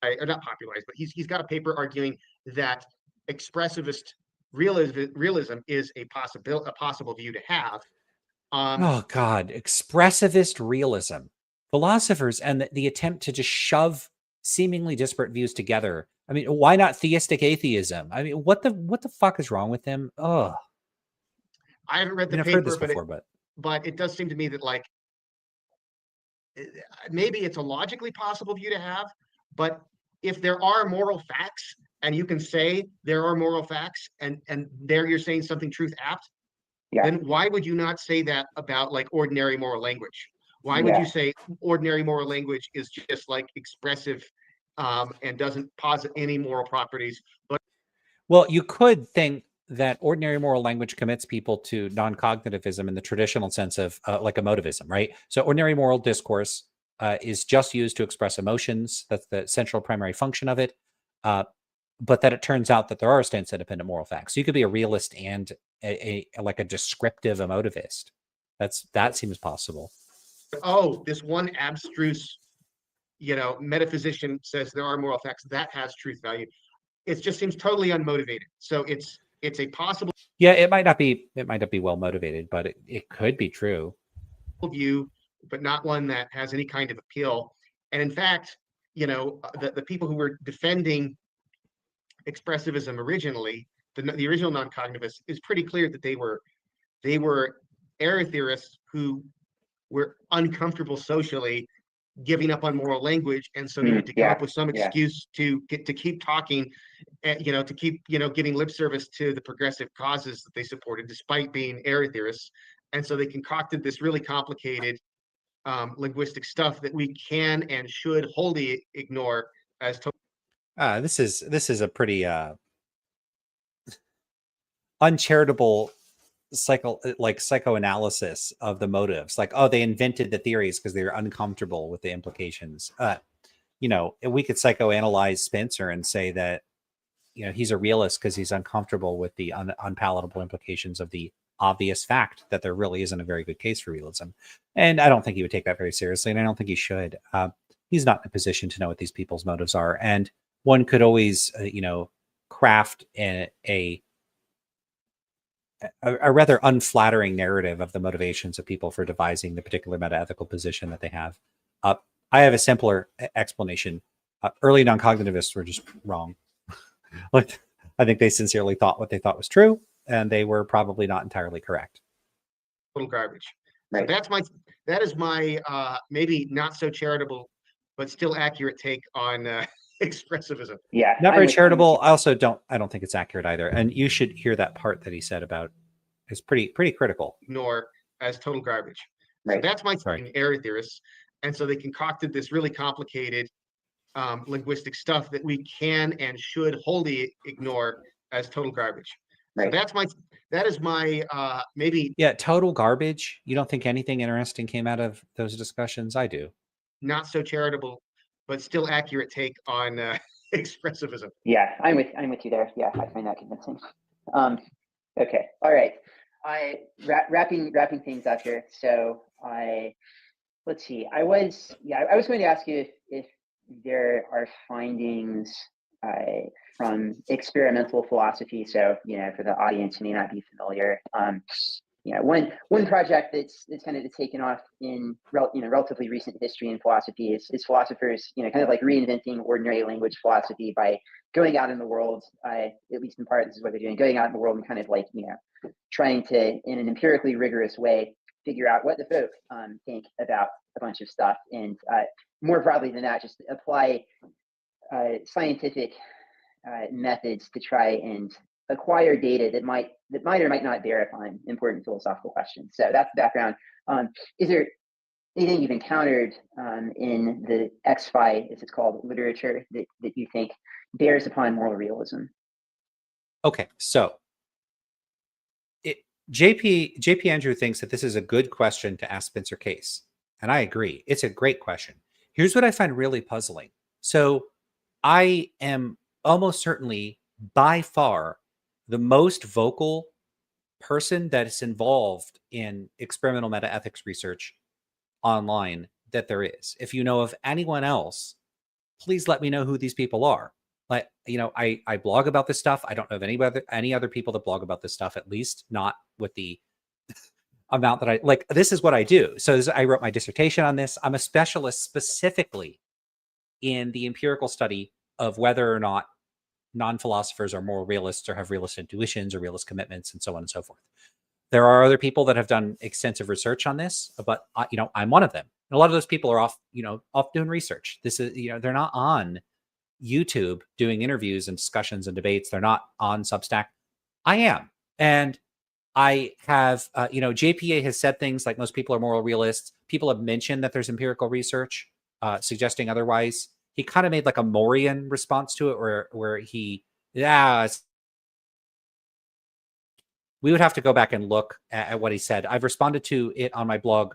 Or not popularized, but he's got a paper arguing that expressivist realism is a possible view to have. Oh God, expressivist realism. Philosophers and the attempt to just shove seemingly disparate views together. I mean, why not theistic atheism? I mean, what the fuck is wrong with them? Oh, I haven't read I the mean, I've heard paper, this before, but but it does seem to me that like maybe it's a logically possible view to have, but if there are moral facts and you can say there are moral facts and there you're saying something truth apt, Yeah. then why would you not say that about like ordinary moral language? Why would Yeah. you say ordinary moral language is just like expressive and doesn't posit any moral properties? But well, you could think that ordinary moral language commits people to non-cognitivism in the traditional sense of like emotivism, right? So ordinary moral discourse is just used to express emotions. That's the central primary function of it. But that it turns out that there are stance independent moral facts. So you could be a realist and a like a descriptive emotivist. That seems possible. oh, this one abstruse, metaphysician says there are moral facts that has truth value. It just seems totally unmotivated. So it's a possible Yeah, it might not be well motivated, but it could be true. view, but not one that has any kind of appeal. And in fact, the people who were defending expressivism originally, the original non-cognitivists, is pretty clear that they were error theorists who were uncomfortable socially giving up on moral language, and so needed to come up with some excuse to keep talking, to keep giving lip service to the progressive causes that they supported, despite being error theorists. And so they concocted this really complicated linguistic stuff that we can and should wholly ignore as This is a pretty uncharitable psychoanalysis of the motives. Like, oh, they invented the theories because they were uncomfortable with the implications. We could psychoanalyze Spencer and say that he's a realist because he's uncomfortable with the unpalatable implications of the obvious fact that there really isn't a very good case for realism. And I don't think he would take that very seriously, and I don't think he should. He's not in a position to know what these people's motives are, and one could always craft a rather unflattering narrative of the motivations of people for devising the particular metaethical position that they have. I have a simpler explanation. Early non-cognitivists were just wrong. Like, I think they sincerely thought what they thought was true, and they were probably not entirely correct. Total garbage. Right. So that is my maybe not so charitable, but still accurate take on expressivism. Yeah. Not very charitable. I don't think it's accurate either. And you should hear that part that he said about is pretty critical. Ignore as total garbage. Right. So that's my error theorists. And so they concocted this really complicated linguistic stuff that we can and should wholly ignore as total garbage. Right. So that is my maybe total garbage. You don't think anything interesting came out of those discussions? I do. Not so charitable, but still accurate take on expressivism. Yeah, I'm with you there. Yeah, I find that convincing. Okay, all right. Wrapping things up here. So let's see. I was going to ask you if there are findings from experimental philosophy. So for the audience who may not be familiar, one project that's kind of taken off in relatively recent history in philosophy is philosophers kind of like reinventing ordinary language philosophy by going out in the world. At least in part, this is what they're doing: going out in the world and kind of like trying to, in an empirically rigorous way, figure out what the folk think about a bunch of stuff, and more broadly than that, just apply scientific methods to try and acquire data that might or might not bear upon important philosophical questions. So that's the background. Is there anything you've encountered in the XFI, as it's called, literature that you think bears upon moral realism? Okay, so JP Andrew thinks that this is a good question to ask Spencer Case, and I agree. It's a great question. Here's what I find really puzzling. So I am almost certainly by far the most vocal person that is involved in experimental metaethics research online that there is. If you know of anyone else, please let me know who these people are. Like, I blog about this stuff. I don't know of any other people that blog about this stuff, at least not with the amount that I like. This is what I do. So I wrote my dissertation on this. I'm a specialist specifically in the empirical study of whether or not non-philosophers are moral realists or have realist intuitions or realist commitments and so on and so forth. There are other people that have done extensive research on this, but I'm one of them. And a lot of those people are off doing research. This is, they're not on YouTube doing interviews and discussions and debates. They're not on Substack. I am. And I have, JPA has said things like most people are moral realists. People have mentioned that there's empirical research suggesting otherwise. He kind of made like a Morian response to it where we would have to go back and look at what he said. I've responded to it on my blog,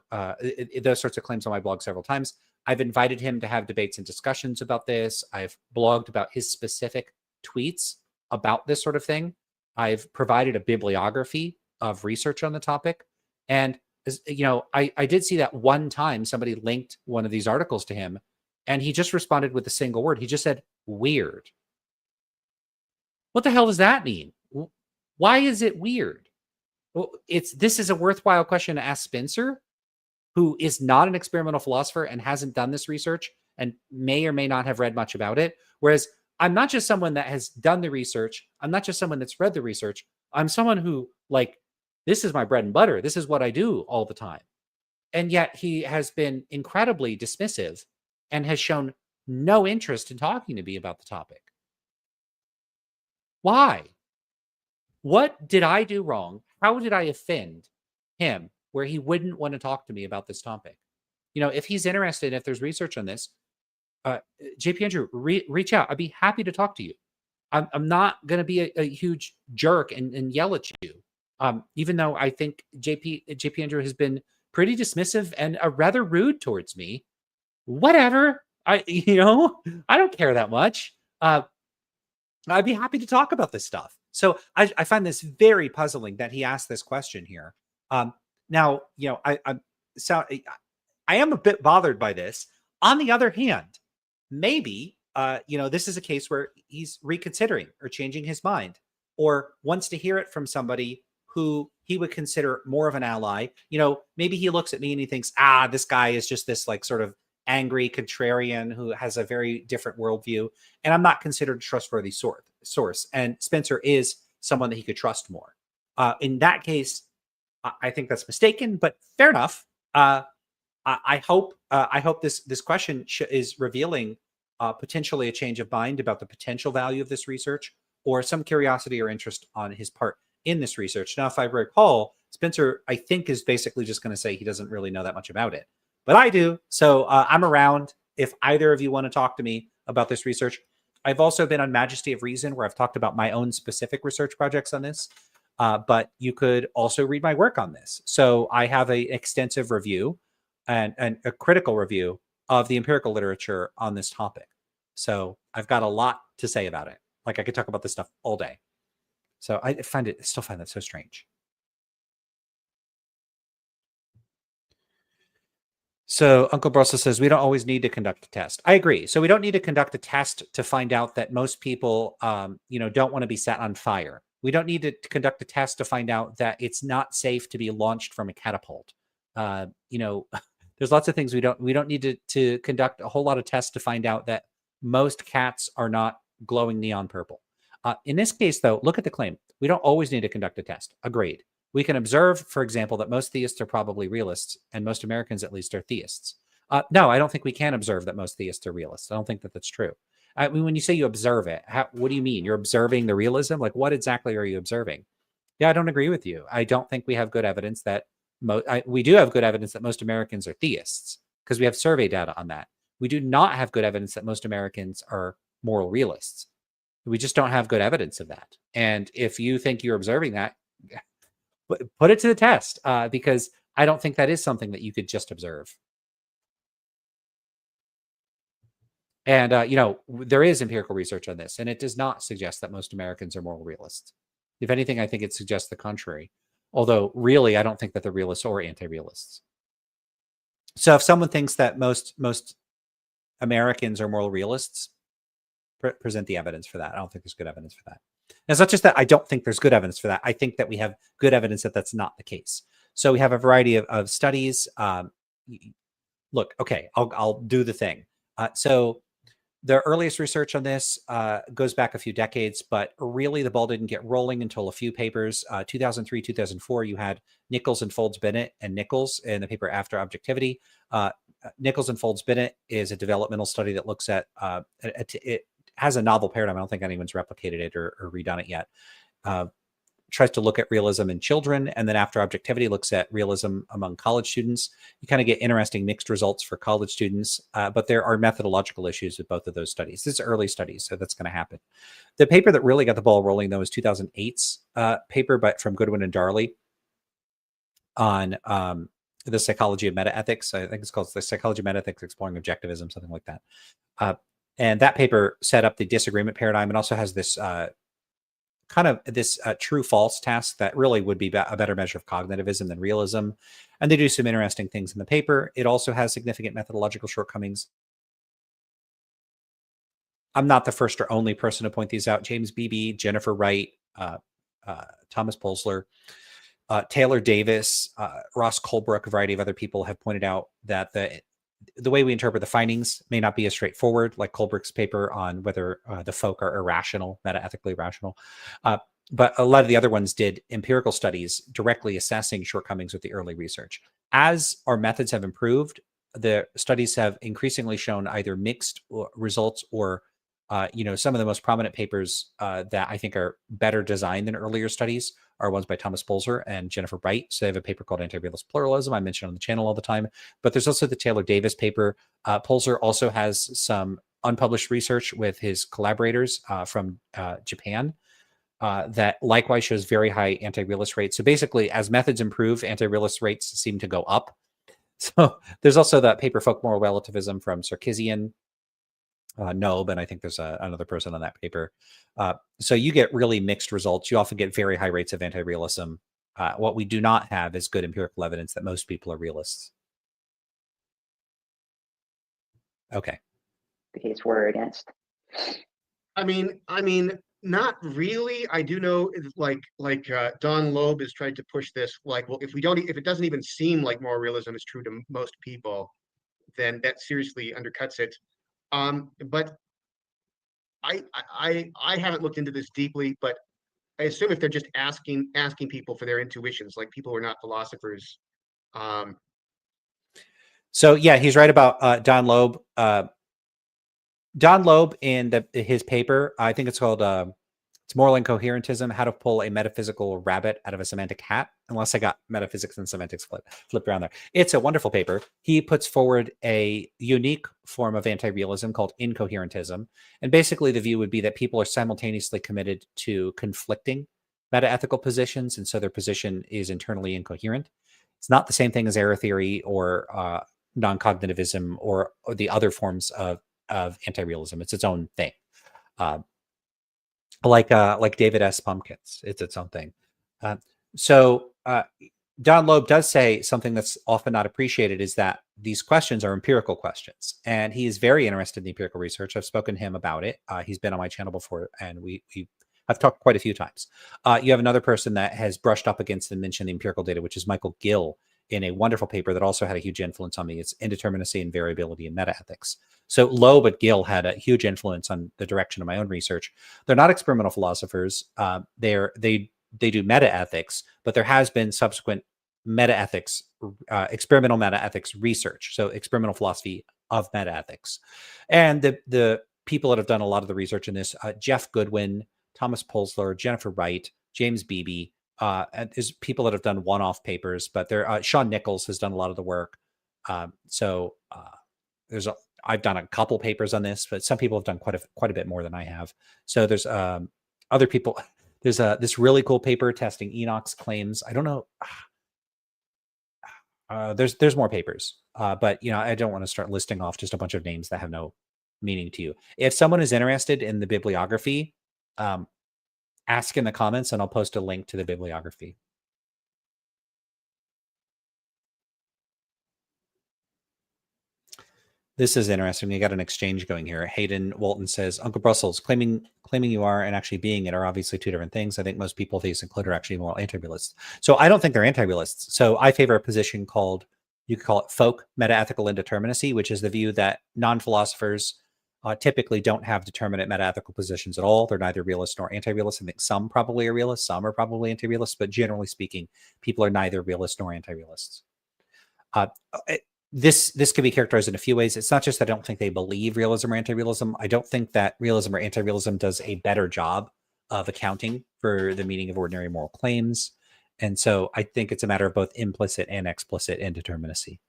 those sorts of claims on my blog several times. I've invited him to have debates and discussions about this. I've blogged about his specific tweets about this sort of thing. I've provided a bibliography of research on the topic. And, I did see that one time somebody linked one of these articles to him, and he just responded with a single word. He just said, weird. What the hell does that mean? Why is it weird? Well, this is a worthwhile question to ask Spencer, who is not an experimental philosopher and hasn't done this research and may or may not have read much about it. Whereas I'm not just someone that has done the research. I'm not just someone that's read the research. I'm someone who, this is my bread and butter. This is what I do all the time. And yet he has been incredibly dismissive and has shown no interest in talking to me about the topic. Why? What did I do wrong? How did I offend him where he wouldn't want to talk to me about this topic? If he's interested, if there's research on this, JP Andrew, reach out. I'd be happy to talk to you. I'm not going to be a huge jerk and yell at you. Even though I think JP Andrew has been pretty dismissive and rather rude towards me. Whatever. I don't care that much. I'd be happy to talk about this stuff. So I find this very puzzling that he asked this question here. Now, I am a bit bothered by this. On the other hand, maybe, this is a case where he's reconsidering or changing his mind or wants to hear it from somebody who he would consider more of an ally. Maybe he looks at me and he thinks, this guy is just this sort of angry contrarian who has a very different worldview, and I'm not considered a trustworthy source. And Spencer is someone that he could trust more. In that case, I think that's mistaken, but fair enough. I hope this question is revealing potentially a change of mind about the potential value of this research, or some curiosity or interest on his part in this research. Now, if I recall, Spencer, I think, is basically just going to say he doesn't really know that much about it. But I do. So I'm around if either of you want to talk to me about this research. I've also been on Majesty of Reason, where I've talked about my own specific research projects on this. But you could also read my work on this. So I have an extensive review and a critical review of the empirical literature on this topic. So I've got a lot to say about it. I could talk about this stuff all day. So I still find that so strange. So Uncle Brussels says, we don't always need to conduct a test. I agree. So we don't need to conduct a test to find out that most people, don't want to be set on fire. We don't need to conduct a test to find out that it's not safe to be launched from a catapult. There's lots of things we don't need to conduct a whole lot of tests to find out that most cats are not glowing neon purple. In this case, though, look at the claim. We don't always need to conduct a test. Agreed. We can observe, for example, that most theists are probably realists, and most Americans, at least, are theists. No, I don't think we can observe that most theists are realists. I don't think that that's true. I mean, when you say you observe it, what do you mean? You're observing the realism? What exactly are you observing? Yeah, I don't agree with you. I don't think we have good evidence that we do have good evidence that most Americans are theists, because we have survey data on that. We do not have good evidence that most Americans are moral realists. We just don't have good evidence of that. And if you think you're observing that, put it to the test, because I don't think that is something that you could just observe. And, there is empirical research on this, and it does not suggest that most Americans are moral realists. If anything, I think it suggests the contrary. Although, really, I don't think that they're realists or anti-realists. So if someone thinks that most Americans are moral realists, present the evidence for that. I don't think there's good evidence for that. And it's not just that I don't think there's good evidence for that. I think that we have good evidence that that's not the case. So we have a variety of studies. Look, okay, I'll do the thing. So the earliest research on this goes back a few decades, but really the ball didn't get rolling until a few papers. 2003, 2004, you had Nichols and Folds Bennett and Nichols in the paper After Objectivity. Nichols and Folds Bennett is a developmental study that looks at it has a novel paradigm. I don't think anyone's replicated it or redone it yet. Tries to look at realism in children, and then After Objectivity looks at realism among college students. You kind of get interesting mixed results for college students, but there are methodological issues with both of those studies. This is early studies, so that's going to happen. The paper that really got the ball rolling, though, is 2008's paper, but from Goodwin and Darley on the psychology of metaethics. I think it's called The Psychology of Metaethics Exploring Objectivism, something like that. And that paper set up the disagreement paradigm and also has this kind of this true-false task that really would be a better measure of cognitivism than realism. And they do some interesting things in the paper. It also has significant methodological shortcomings. I'm not the first or only person to point these out. James Beebe, Jennifer Wright, Thomas Polzler, Taylor Davis, Ross Colebrook, a variety of other people have pointed out that the way we interpret the findings may not be as straightforward, like Colebrook's paper on whether the folk are irrational, metaethically rational. But a lot of the other ones did empirical studies directly assessing shortcomings with the early research. As our methods have improved, the studies have increasingly shown either mixed results or some of the most prominent papers that I think are better designed than earlier studies are ones by Thomas Polzler and Jennifer Wright. So they have a paper called Anti-Realist Pluralism. I mention on the channel all the time. But there's also the Taylor Davis paper. Polzler also has some unpublished research with his collaborators from Japan that likewise shows very high anti-realist rates. So basically, as methods improve, anti-realist rates seem to go up. So there's also that paper Folk Moral Relativism from Sarkisian, Nobe, and I think there's another person on that paper. So you get really mixed results. You often get very high rates of anti-realism. What we do not have is good empirical evidence that most people are realists. Okay. The case we're against. I mean, not really. I do know, like Don Loeb has tried to push this. Like, well, if it doesn't even seem like moral realism is true to most people, then that seriously undercuts it. But I haven't looked into this deeply, but I assume if they're just asking people for their intuitions, like people who are not philosophers. So yeah, he's right about Don Loeb. Don Loeb in his paper, I think it's called it's Moral Incoherentism, How to Pull a Metaphysical Rabbit Out of a Semantic Hat, unless I got metaphysics and semantics flipped around there. It's a wonderful paper. He puts forward a unique form of anti-realism called incoherentism. And basically the view would be that people are simultaneously committed to conflicting metaethical positions, and so their position is internally incoherent. It's not the same thing as error theory or non-cognitivism or the other forms of anti-realism. It's its own thing. Like David S. Pumpkins, it's its own thing. So Don Loeb does say something that's often not appreciated is that these questions are empirical questions, and he is very interested in the empirical research. I've spoken to him about it. He's been on my channel before, and I've talked quite a few times. You have another person that has brushed up against and mentioned the empirical data, which is Michael Gill, in a wonderful paper that also had a huge influence on me. It's Indeterminacy and Variability in Metaethics. So Loeb and Gill had a huge influence on the direction of my own research. They're not experimental philosophers. They do metaethics, but there has been subsequent metaethics, experimental metaethics research. So experimental philosophy of metaethics. And the people that have done a lot of the research in this, Jeff Goodwin, Thomas Polzler, Jennifer Wright, James Beebe, is people that have done one-off papers, but Sean Nichols has done a lot of the work. I've done a couple papers on this, but some people have done quite a bit more than I have. So there's other people. There's this really cool paper testing Enoch's claims. I don't know. There's more papers, but I don't want to start listing off just a bunch of names that have no meaning to you. If someone is interested in the bibliography, ask in the comments and I'll post a link to the bibliography. This is interesting. We got an exchange going here. Hayden Walton says, Uncle Brussels, claiming you are and actually being it are obviously two different things. I think most people, these include, are actually more anti-realists. So I don't think they're anti-realists. So I favor a position called, you could call it folk metaethical indeterminacy, which is the view that non-philosophers typically don't have determinate metaethical positions at all. They're neither realist nor anti-realist. I think some probably are realists, some are probably anti-realists, but generally speaking, people are neither realist nor anti-realists. This can be characterized in a few ways. It's not just that I don't think they believe realism or anti-realism. I don't think that realism or anti-realism does a better job of accounting for the meaning of ordinary moral claims. And so I think it's a matter of both implicit and explicit indeterminacy.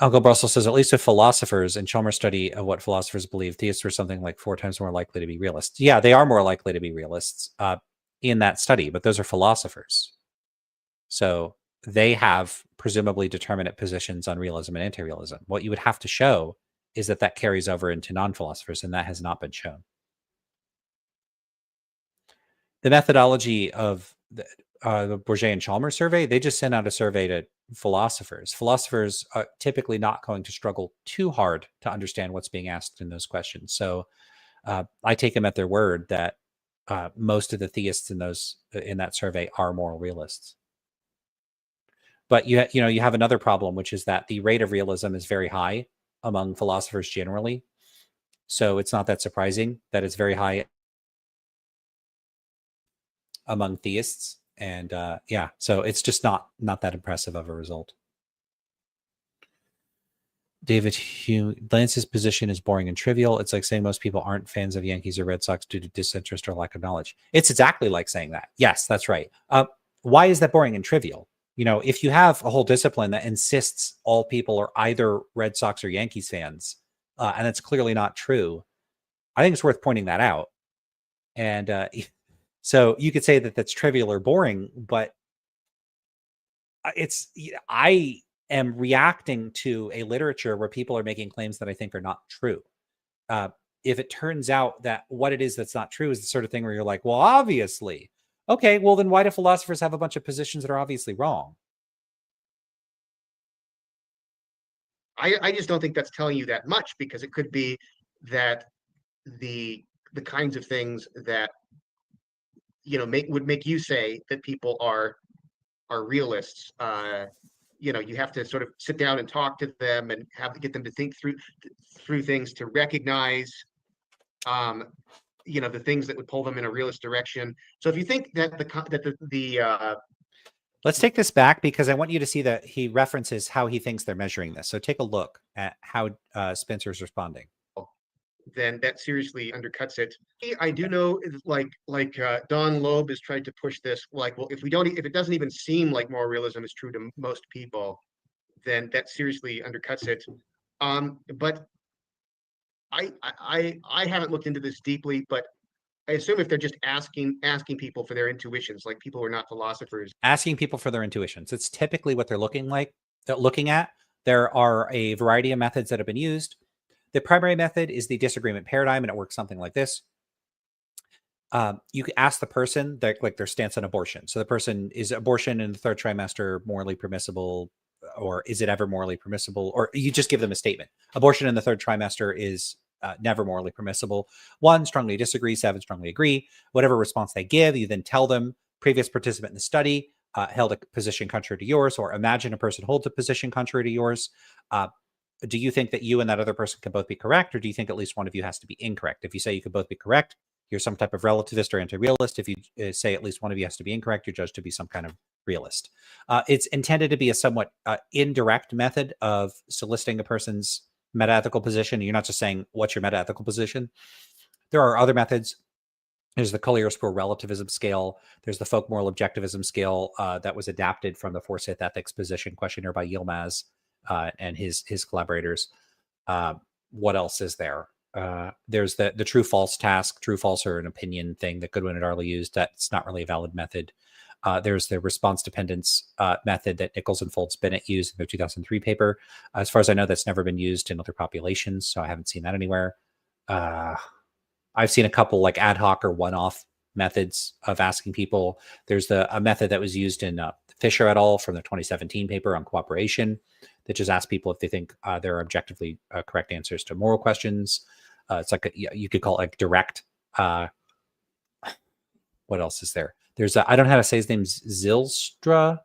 Uncle Brussels says, at least with philosophers, in Chalmers' study of what philosophers believe, theists were something like 4 times more likely to be realists. Yeah, they are more likely to be realists in that study, but those are philosophers. So they have presumably determinate positions on realism and anti-realism. What you would have to show is that that carries over into non-philosophers, and that has not been shown. The methodology of the Bourget and Chalmers survey, they just sent out a survey to philosophers. Philosophers are typically not going to struggle too hard to understand what's being asked in those questions. So I take them at their word that most of the theists in that survey are moral realists. But you have another problem, which is that the rate of realism is very high among philosophers generally. So it's not that surprising that it's very high among theists. And so it's just not that impressive of a result. David Hume, Lance's position is boring and trivial. It's like saying most people aren't fans of Yankees or Red Sox due to disinterest or lack of knowledge. It's exactly like saying that. Yes, that's right. Why is that boring and trivial? If you have a whole discipline that insists all people are either Red Sox or Yankees fans, and it's clearly not true, I think it's worth pointing that out. And so you could say that that's trivial or boring, but I am reacting to a literature where people are making claims that I think are not true. If it turns out that what it is that's not true is the sort of thing where you're like, well, obviously. Okay, well, then why do philosophers have a bunch of positions that are obviously wrong? I just don't think that's telling you that much, because it could be that the kinds of things that would make you say that people are realists. You have to sort of sit down and talk to them and get them to think through things, to recognize the things that would pull them in a realist direction. So if you think that let's take this back, because I want you to see that he references how he thinks they're measuring this. So take a look at how Spencer's responding. Then that seriously undercuts it. I do know, like Don Loeb has tried to push this, like, well, if it doesn't even seem like moral realism is true to most people, then that seriously undercuts it. But I haven't looked into this deeply, but I assume if they're just asking people for their intuitions, like people who are not philosophers. Asking people for their intuitions. It's typically what they're looking at. There are a variety of methods that have been used. The primary method is the disagreement paradigm, and it works something like this. You can ask the person their stance on abortion. So the person, is abortion in the 3rd trimester morally permissible, or is it ever morally permissible? Or you just give them a statement. Abortion in the 3rd trimester is never morally permissible. 1, strongly disagree. 7, strongly agree. Whatever response they give, you then tell them previous participant in the study held a position contrary to yours, or imagine a person holds a position contrary to yours. Do you think that you and that other person can both be correct, or do you think at least one of you has to be incorrect? If you say you could both be correct, you're some type of relativist or anti-realist. If you say at least one of you has to be incorrect, you're judged to be some kind of realist. It's intended to be a somewhat indirect method of soliciting a person's metaethical position. You're not just saying, what's your metaethical position? There are other methods. There's the Collier-Spoor relativism scale. There's the folk moral objectivism scale that was adapted from the Forsyth ethics position questionnaire by Yilmaz and his collaborators. What else is there? There's the true false task, true false or an opinion thing that Goodwin and Arley used. That's not really a valid method. There's the response dependence method that Nichols and Foltz Bennett used in their 2003 paper. As far as I know, that's never been used in other populations, so I haven't seen that anywhere. I've seen a couple like ad hoc or one-off methods of asking people. There's a method that was used in Fisher et al. From the 2017 paper on cooperation that just asked people if they think there are objectively correct answers to moral questions. It's like you could call it like direct. What else is there? There's I don't know how to say his name. Zylstra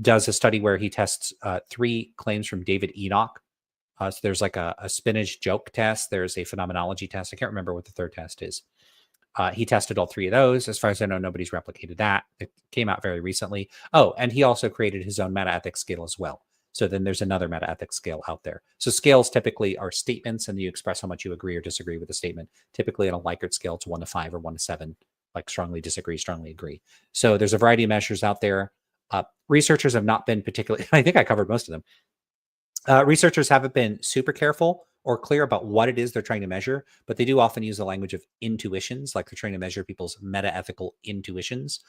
does a study where he tests 3 claims from David Enoch. So there's like a spinach joke test. There's a phenomenology test. I can't remember what the third test is. He tested all 3 of those. As far as I know, nobody's replicated that. It came out very recently. Oh, and he also created his own meta-ethics scale as well. So then there's another meta-ethics scale out there. So scales typically are statements, and you express how much you agree or disagree with the statement. Typically on a Likert scale, it's 1 to 5 or 1 to 7, like strongly disagree, strongly agree. So there's a variety of measures out there. Researchers have not been particularly, I think I covered most of them. Researchers haven't been super careful or clear about what it is they're trying to measure, but they do often use the language of intuitions, like they're trying to measure people's meta-ethical intuitions.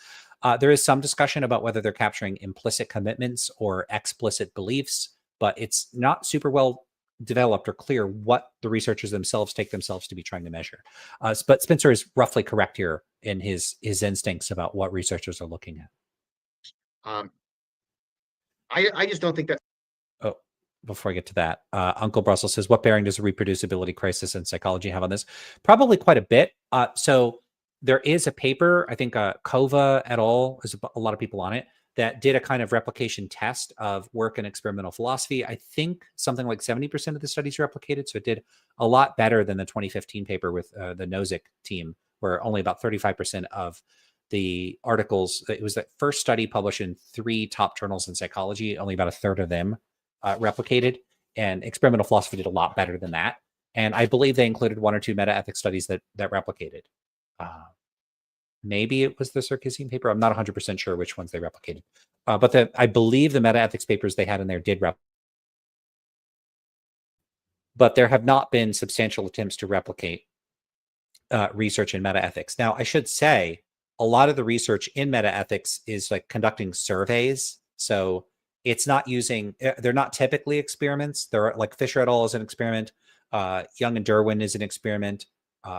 There is some discussion about whether they're capturing implicit commitments or explicit beliefs, but it's not super well developed or clear what the researchers themselves take themselves to be trying to measure. But Spencer is roughly correct here in his instincts about what researchers are looking at. I just don't think that. Oh, before I get to that, Uncle Brussels says, what bearing does a reproducibility crisis in psychology have on this? Probably quite a bit. So there is a paper, I think Kova et al., there's a lot of people on it, that did a kind of replication test of work in experimental philosophy. I think something like 70% of the studies replicated. So it did a lot better than the 2015 paper with the Nozick team, where only about 35% of the articles, it was the first study published in 3 top journals in psychology, only about a third of them replicated, and experimental philosophy did a lot better than that. And I believe they included 1 or 2 meta-ethics studies that replicated. Maybe it was the Sarkisian paper. I'm not 100% sure which ones they replicated. But I believe the meta-ethics papers they had in there did replicate. But there have not been substantial attempts to replicate research in meta-ethics. Now, I should say, a lot of the research in meta-ethics is like conducting surveys. So it's not using, they're not typically experiments. They're like Fisher et al. Is an experiment. Young and Derwin is an experiment.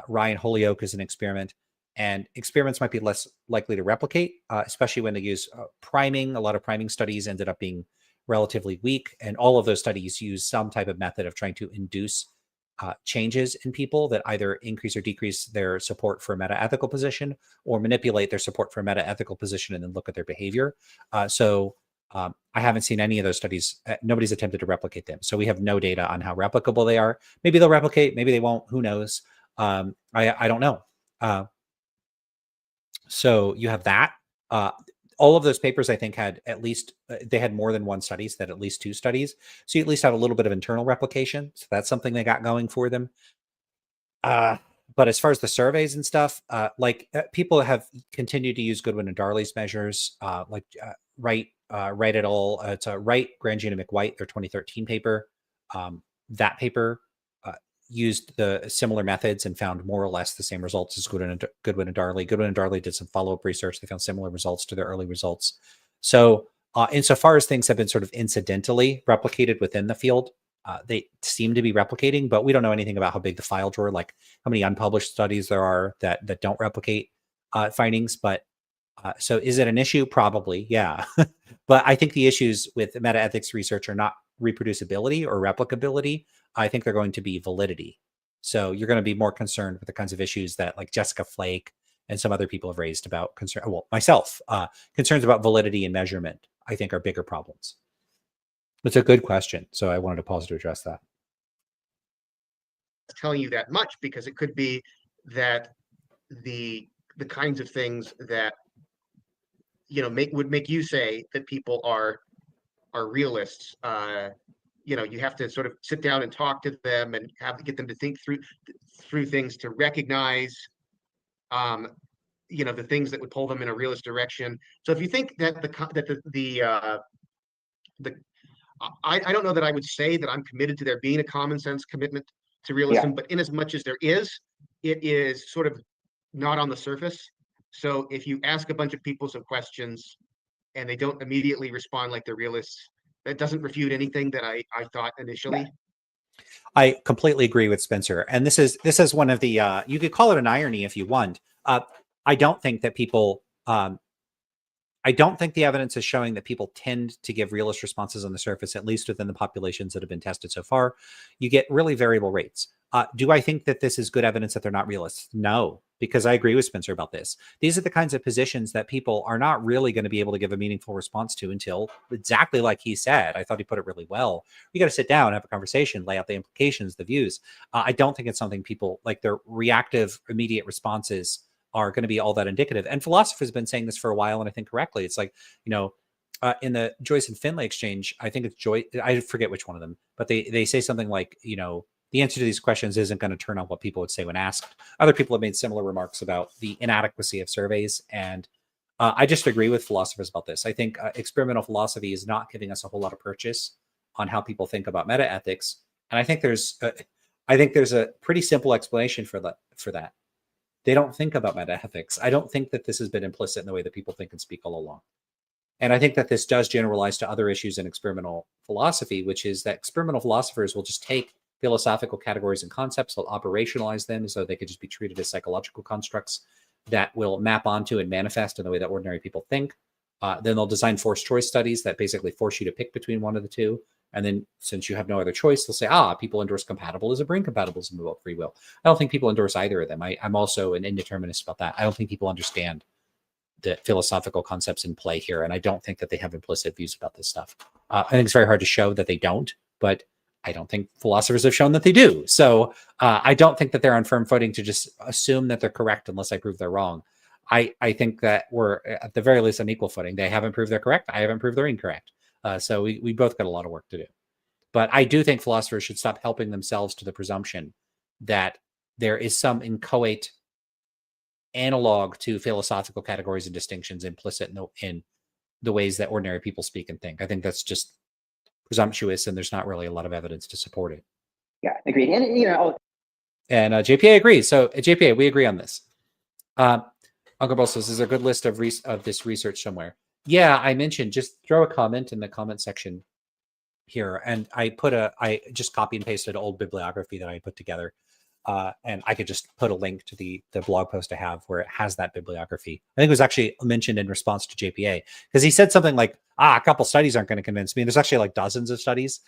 Ryan Holyoke is an experiment. And experiments might be less likely to replicate, especially when they use priming. A lot of priming studies ended up being relatively weak. And all of those studies use some type of method of trying to induce changes in people that either increase or decrease their support for a meta-ethical position or manipulate their support for a meta-ethical position and then look at their behavior. So I haven't seen any of those studies. Nobody's attempted to replicate them. So we have no data on how replicable they are. Maybe they'll replicate, maybe they won't. Who knows? I don't know. So you have that. All of those papers, I think, had at least, they had more than 1 study, so they had at least 2 studies. So you at least have a little bit of internal replication. So that's something they got going for them. But as far as the surveys and stuff, people have continued to use Goodwin and Darley's measures, Wright et al. It's Wright, Grandjean, and McWhite, their 2013 paper. That paper used the similar methods and found more or less the same results as Goodwin and Darley. Goodwin and Darley did some follow-up research. They found similar results to their early results. So insofar as things have been sort of incidentally replicated within the field, they seem to be replicating, but we don't know anything about how big the file drawer, like how many unpublished studies there are that don't replicate findings. But so is it an issue? Probably, yeah. But I think the issues with meta-ethics research are not reproducibility or replicability. I think they're going to be validity. So you're going to be more concerned with the kinds of issues that like Jessica Flake and some other people have raised about myself, concerns about validity and measurement, I think are bigger problems. It's a good question. So I wanted to pause to address that. Telling you that much because it could be that the kinds of things that would make you say that people are realists. You have to sort of sit down and talk to them and have to get them to think through things to recognize the things that would pull them in a realist direction. So if you think that I don't know that I would say that I'm committed to there being a common sense commitment to realism, but in as much as there is, it is sort of not on the surface. So if you ask a bunch of people some questions and they don't immediately respond like they're realists, that doesn't refute anything that I thought initially. I completely agree with Spencer. And this is one of the, you could call it an irony if you want. I don't think that people, I I don't think the evidence is showing that people tend to give realist responses on the surface, at least within the populations that have been tested so far. You get really variable rates. Do I think that this is good evidence that they're not realists? No, because I agree with Spencer about this. These are the kinds of positions that people are not really going to be able to give a meaningful response to until, exactly like he said, I thought he put it really well. You got to sit down, have a conversation, lay out the implications, the views. I don't think it's something people like their reactive, immediate responses are going to be all that indicative. And philosophers have been saying this for a while, and I think correctly. It's like, in the Joyce and Finlay exchange, I think it's Joyce, I forget which one of them, but they say something like, the answer to these questions isn't going to turn on what people would say when asked. Other people have made similar remarks about the inadequacy of surveys. And I just agree with philosophers about this. I think experimental philosophy is not giving us a whole lot of purchase on how people think about meta ethics. And I think there's a pretty simple explanation for that. They don't think about meta ethics. I don't think that this has been implicit in the way that people think and speak all along. And I think that this does generalize to other issues in experimental philosophy, which is that experimental philosophers will just take philosophical categories and concepts, they'll operationalize them as though they could just be treated as psychological constructs that will map onto and manifest in the way that ordinary people think. Then they'll design forced choice studies that basically force you to pick between one of the two. And then since you have no other choice, they'll say, people endorse compatibilism or incompatibilism about free will. I don't think people endorse either of them. I'm also an indeterminist about that. I don't think people understand the philosophical concepts in play here. And I don't think that they have implicit views about this stuff. I think it's very hard to show that they don't, but I don't think philosophers have shown that they do. So I don't think that they're on firm footing to just assume that they're correct unless I prove they're wrong. I think that we're at the very least on equal footing. They haven't proved they're correct. I haven't proved they're incorrect. So we both got a lot of work to do. But I do think philosophers should stop helping themselves to the presumption that there is some inchoate analog to philosophical categories and distinctions implicit in the ways that ordinary people speak and think. I think that's just presumptuous, and there's not really a lot of evidence to support it. Yeah, agreed. And and JPA agrees. So at JPA, we agree on this. Uncle Bill says, "Is there a good list of this research somewhere?" Yeah, I mentioned, just throw a comment in the comment section here, and I just copy and pasted old bibliography that I put together, and I could just put a link to the blog post I have where it has that bibliography. I think it was actually mentioned in response to JPA, because he said something like, a couple studies aren't going to convince me. There's actually like dozens of studies,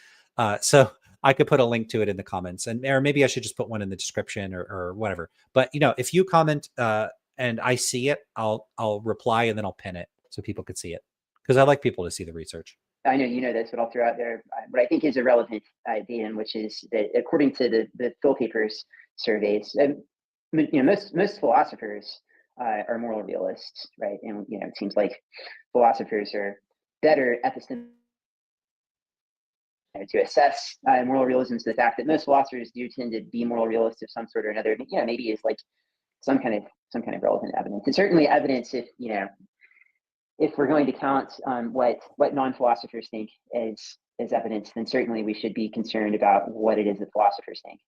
so I could put a link to it in the comments, or maybe I should just put one in the description or whatever. But if you comment and I see it, I'll reply, and then I'll pin it so people could see it, because I like people to see the research. I know you know this, but I'll throw out there what I think is a relevant data, which is that according to the Phil Papers surveys, most philosophers are moral realists, right? And it seems like philosophers are better to assess moral realism, to the fact that most philosophers do tend to be moral realists of some sort or another. Maybe is like some kind of relevant evidence, and certainly evidence if we're going to count what non-philosophers think as evidence, then certainly we should be concerned about what it is that philosophers think.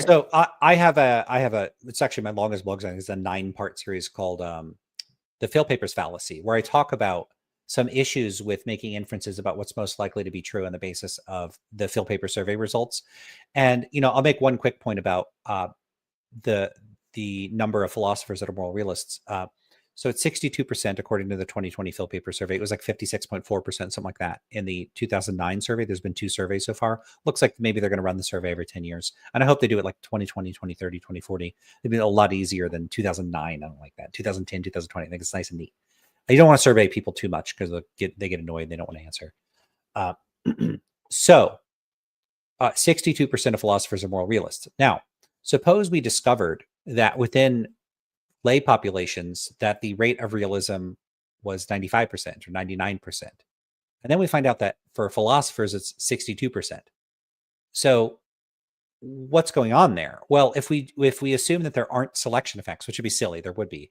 So I have a it's actually my longest blog. It's a 9-part series called the Phil Papers Fallacy, where I talk about some issues with making inferences about what's most likely to be true on the basis of the Phil Paper survey results. And I'll make one quick point about the number of philosophers that are moral realists. So it's 62% according to the 2020 Phil Paper survey. It was like 56.4%, something like that. In the 2009 survey, there's been 2 surveys so far. Looks like maybe they're going to run the survey every 10 years. And I hope they do it like 2020, 2030, 2040. It'd be a lot easier than 2009. I don't like that. 2010, 2020. I think it's nice and neat. You don't want to survey people too much because they get annoyed. They don't want to answer. So 62% of philosophers are moral realists. Now, suppose we discovered that within lay populations that the rate of realism was 95% or 99%. And then we find out that for philosophers, it's 62%. So what's going on there? Well, if we assume that there aren't selection effects, which would be silly, there would be.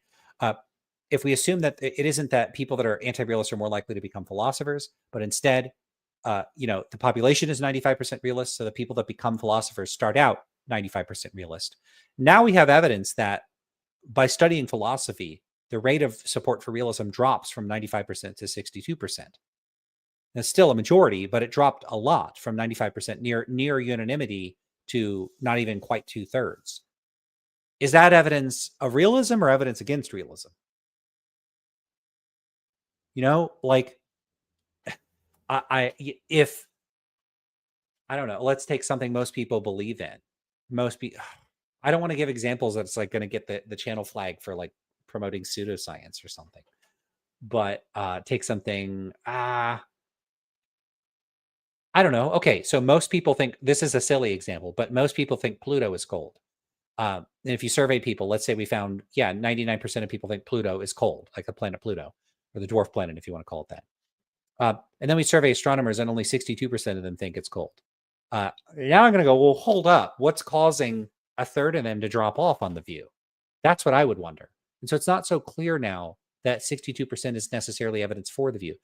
If we assume that it isn't that people that are anti-realists are more likely to become philosophers, but instead, the population is 95% realist, so the people that become philosophers start out 95% realist. Now we have evidence that by studying philosophy, the rate of support for realism drops from 95% to 62%. It's still a majority, but it dropped a lot from 95% near unanimity to not even quite 2/3. Is that evidence of realism or evidence against realism? Like if I don't know, let's take something most people believe in. Most people, I don't want to give examples that's like going to get the channel flag for like promoting pseudoscience or something. But take something, I don't know. Okay, so most people think, this is a silly example, but most people think Pluto is cold. And if you survey people, let's say we found, 99% of people think Pluto is cold, like the planet Pluto, or the dwarf planet, if you want to call it that. And then we survey astronomers, and only 62% of them think it's cold. Now I'm going to go, well, hold up. What's causing a third of them to drop off on the view? That's what I would wonder. And so it's not so clear now that 62% is necessarily evidence for the view.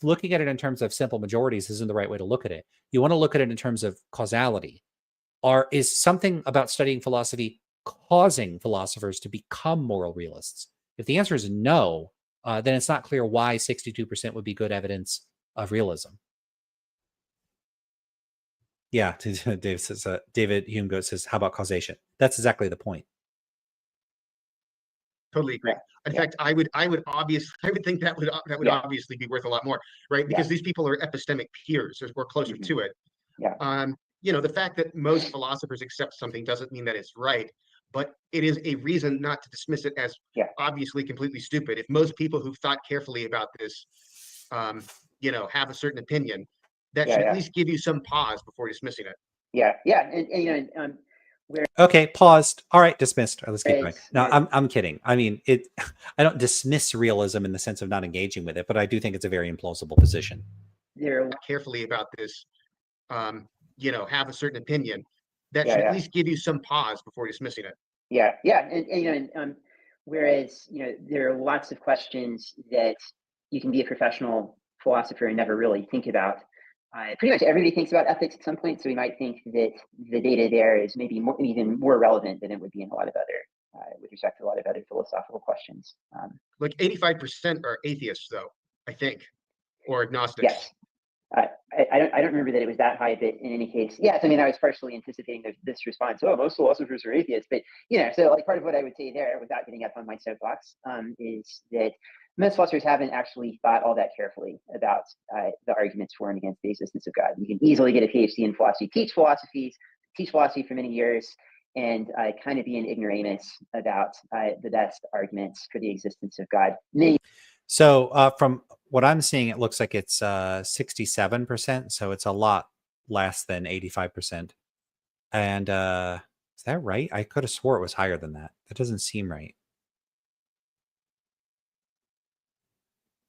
Looking at it in terms of simple majorities isn't the right way to look at it. You want to look at it in terms of causality. Is something about studying philosophy causing philosophers to become moral realists? If the answer is no, then it's not clear why 62% would be good evidence of realism. Yeah, Dave says, David Hume says, how about causation? That's exactly the point. Totally agree. In fact, I would think that would obviously be worth a lot more, right? Because these people are epistemic peers, or closer to it. The fact that most philosophers accept something doesn't mean that it's right, but it is a reason not to dismiss it as obviously completely stupid. If most people who've thought carefully about this, have a certain opinion, that should at least give you some pause before dismissing it. Okay, paused. All right, dismissed. All right, let's keep going. No, I'm kidding. I mean, I don't dismiss realism in the sense of not engaging with it, but I do think it's a very implausible position. Carefully about this, have a certain opinion, that should at least give you some pause before dismissing it. Whereas there are lots of questions that you can be a professional philosopher and never really think about. Pretty much everybody thinks about ethics at some point, so we might think that the data there is maybe even more relevant than it would be in a lot of other, with respect to a lot of other philosophical questions. Like 85% are atheists, though, I think, or agnostics. Yes. I don't remember that it was that high, but in any case, yes. I mean, I was partially anticipating this response. Oh, most philosophers are atheists, but so like part of what I would say there, without getting up on my soapbox, is that most philosophers haven't actually thought all that carefully about the arguments for and against the existence of God. You can easily get a PhD in philosophy, teach philosophy for many years, and kind of be an ignoramus about the best arguments for the existence of God. So from what I'm seeing, it looks like it's 67%. So it's a lot less than 85%. And is that right? I could have swore it was higher than that. That doesn't seem right.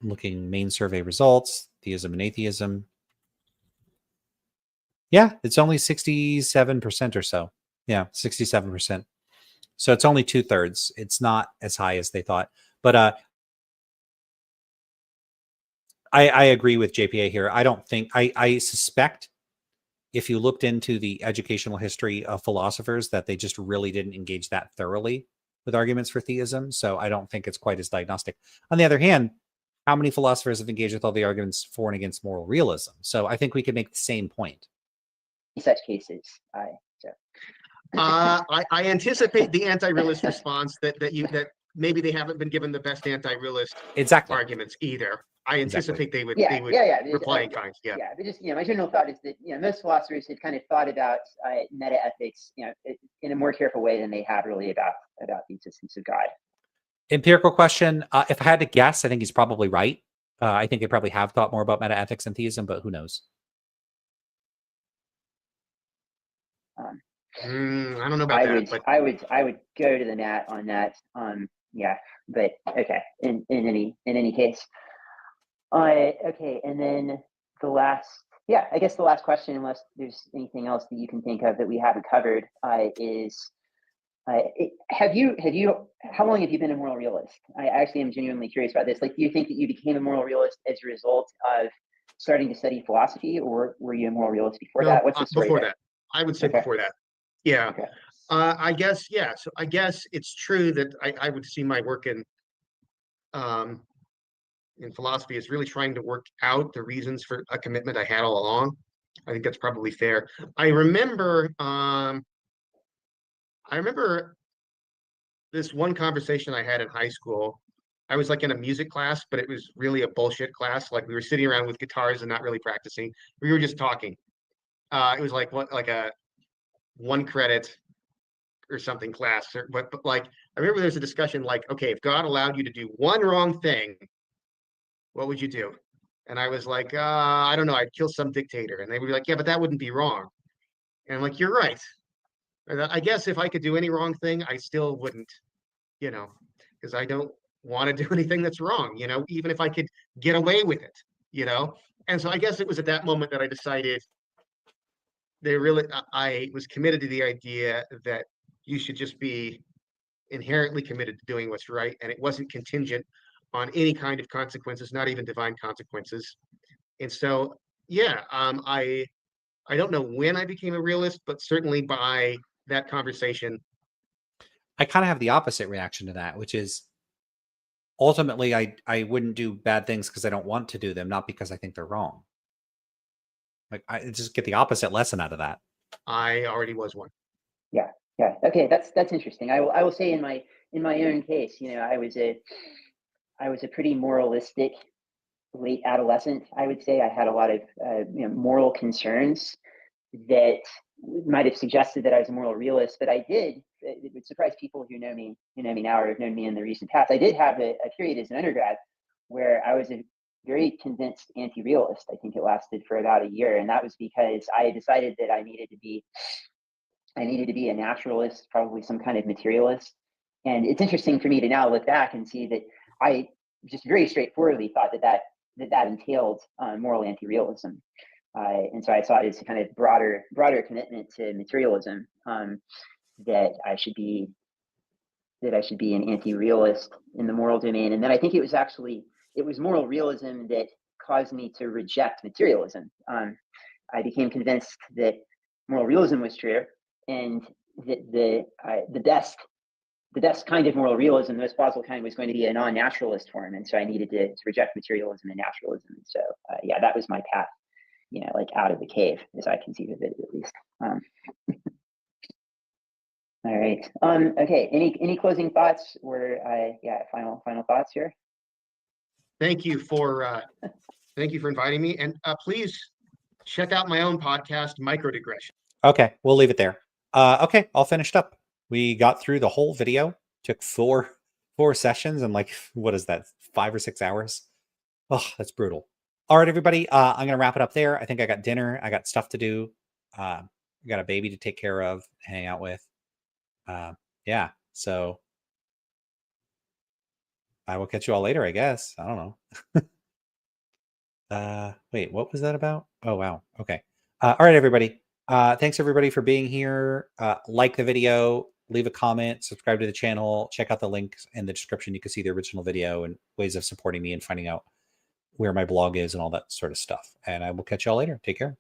Looking main survey results, theism and atheism. Yeah, it's only 67% or so. Yeah, 67%. So it's only 2/3. It's not as high as they thought. But I agree with JPA here. I don't think, I suspect if you looked into the educational history of philosophers that they just really didn't engage that thoroughly with arguments for theism. So I don't think it's quite as diagnostic. On the other hand, how many philosophers have engaged with all the arguments for and against moral realism? So I think we could make the same point. In such cases, I anticipate the anti-realist response that maybe they haven't been given the best anti-realist arguments either. I anticipate they would reply in kind. Yeah, but just my general thought is that most philosophers had kind of thought about meta ethics in a more careful way than they have really about the existence of God. Empirical question. If I had to guess, I think he's probably right. I think they probably have thought more about meta ethics and theism, but who knows? I don't know about that. I would go to the mat on that. But okay. In any case, okay. And then the last question, unless there's anything else that you can think of that we haven't covered, is. How long have you been a moral realist? I actually am genuinely curious about this. Like, do you think that you became a moral realist as a result of starting to study philosophy, or were you a moral realist before that? What's the story before there? That? I would say before that. Yeah. Okay. I guess, yeah. So I guess it's true that I would see my work in philosophy as really trying to work out the reasons for a commitment I had all along. I think that's probably fair. I remember this one conversation I had in high school I was like in a music class, but it was really a bullshit class. Like we were sitting around with guitars and not really practicing. We were just talking. It was like what, like a 1 credit or something class. But like I remember there's a discussion like, okay, if God allowed you to do one wrong thing, what would you do? And I was like, I don't know, I'd kill some dictator. And they would be like, yeah, but that wouldn't be wrong. And I'm like, you're right. And I guess if I could do any wrong thing, I still wouldn't, you know, because I don't want to do anything that's wrong, you know, even if I could get away with it, you know. And so I guess it was at that moment that I decided I was committed to the idea that you should just be inherently committed to doing what's right, and it wasn't contingent on any kind of consequences, not even divine consequences. And so, yeah, I don't know when I became a realist, but certainly by that conversation. I kind of have the opposite reaction to that, which is ultimately I wouldn't do bad things because I don't want to do them, not because I think they're wrong. Like I just get the opposite lesson out of that. I already was one. Yeah. Okay, that's interesting. I will say in my own case, you know, I was a pretty moralistic late adolescent. I would say I had a lot of moral concerns that might have suggested that I was a moral realist, but I did. It would surprise people who know me now or have known me in the recent past. I did have a period as an undergrad where I was a very convinced anti-realist. I think it lasted for about a year, and that was because I decided that I needed to be a naturalist, probably some kind of materialist. And it's interesting for me to now look back and see that I just very straightforwardly thought that entailed moral anti-realism. And so I saw it as a kind of broader commitment to materialism, that I should be an anti-realist in the moral domain. And then I think it was moral realism that caused me to reject materialism. I became convinced that moral realism was true, and that the best kind of moral realism, the most plausible kind, was going to be a non-naturalist form. And so I needed to reject materialism and naturalism. And so, yeah, that was my path, you know, like out of the cave, as I conceive of it, at least. All right. Okay. Any closing thoughts or final thoughts here? Thank you for inviting me, and please check out my own podcast, Microdigression. Okay, we'll leave it there. Okay, all finished up. We got through the whole video. Took four sessions and like, what is that, 5 or 6 hours? Oh, that's brutal. All right, everybody. I'm gonna wrap it up there. I think I got dinner. I got stuff to do. I got a baby to take care of, hang out with. Yeah. So I will catch you all later, I guess. I don't know. Wait, what was that about? Oh, wow. Okay. All right, everybody. Thanks everybody for being here. Like the video, leave a comment, subscribe to the channel, check out the links in the description. You can see the original video and ways of supporting me and finding out where my blog is and all that sort of stuff. And I will catch y'all later. Take care.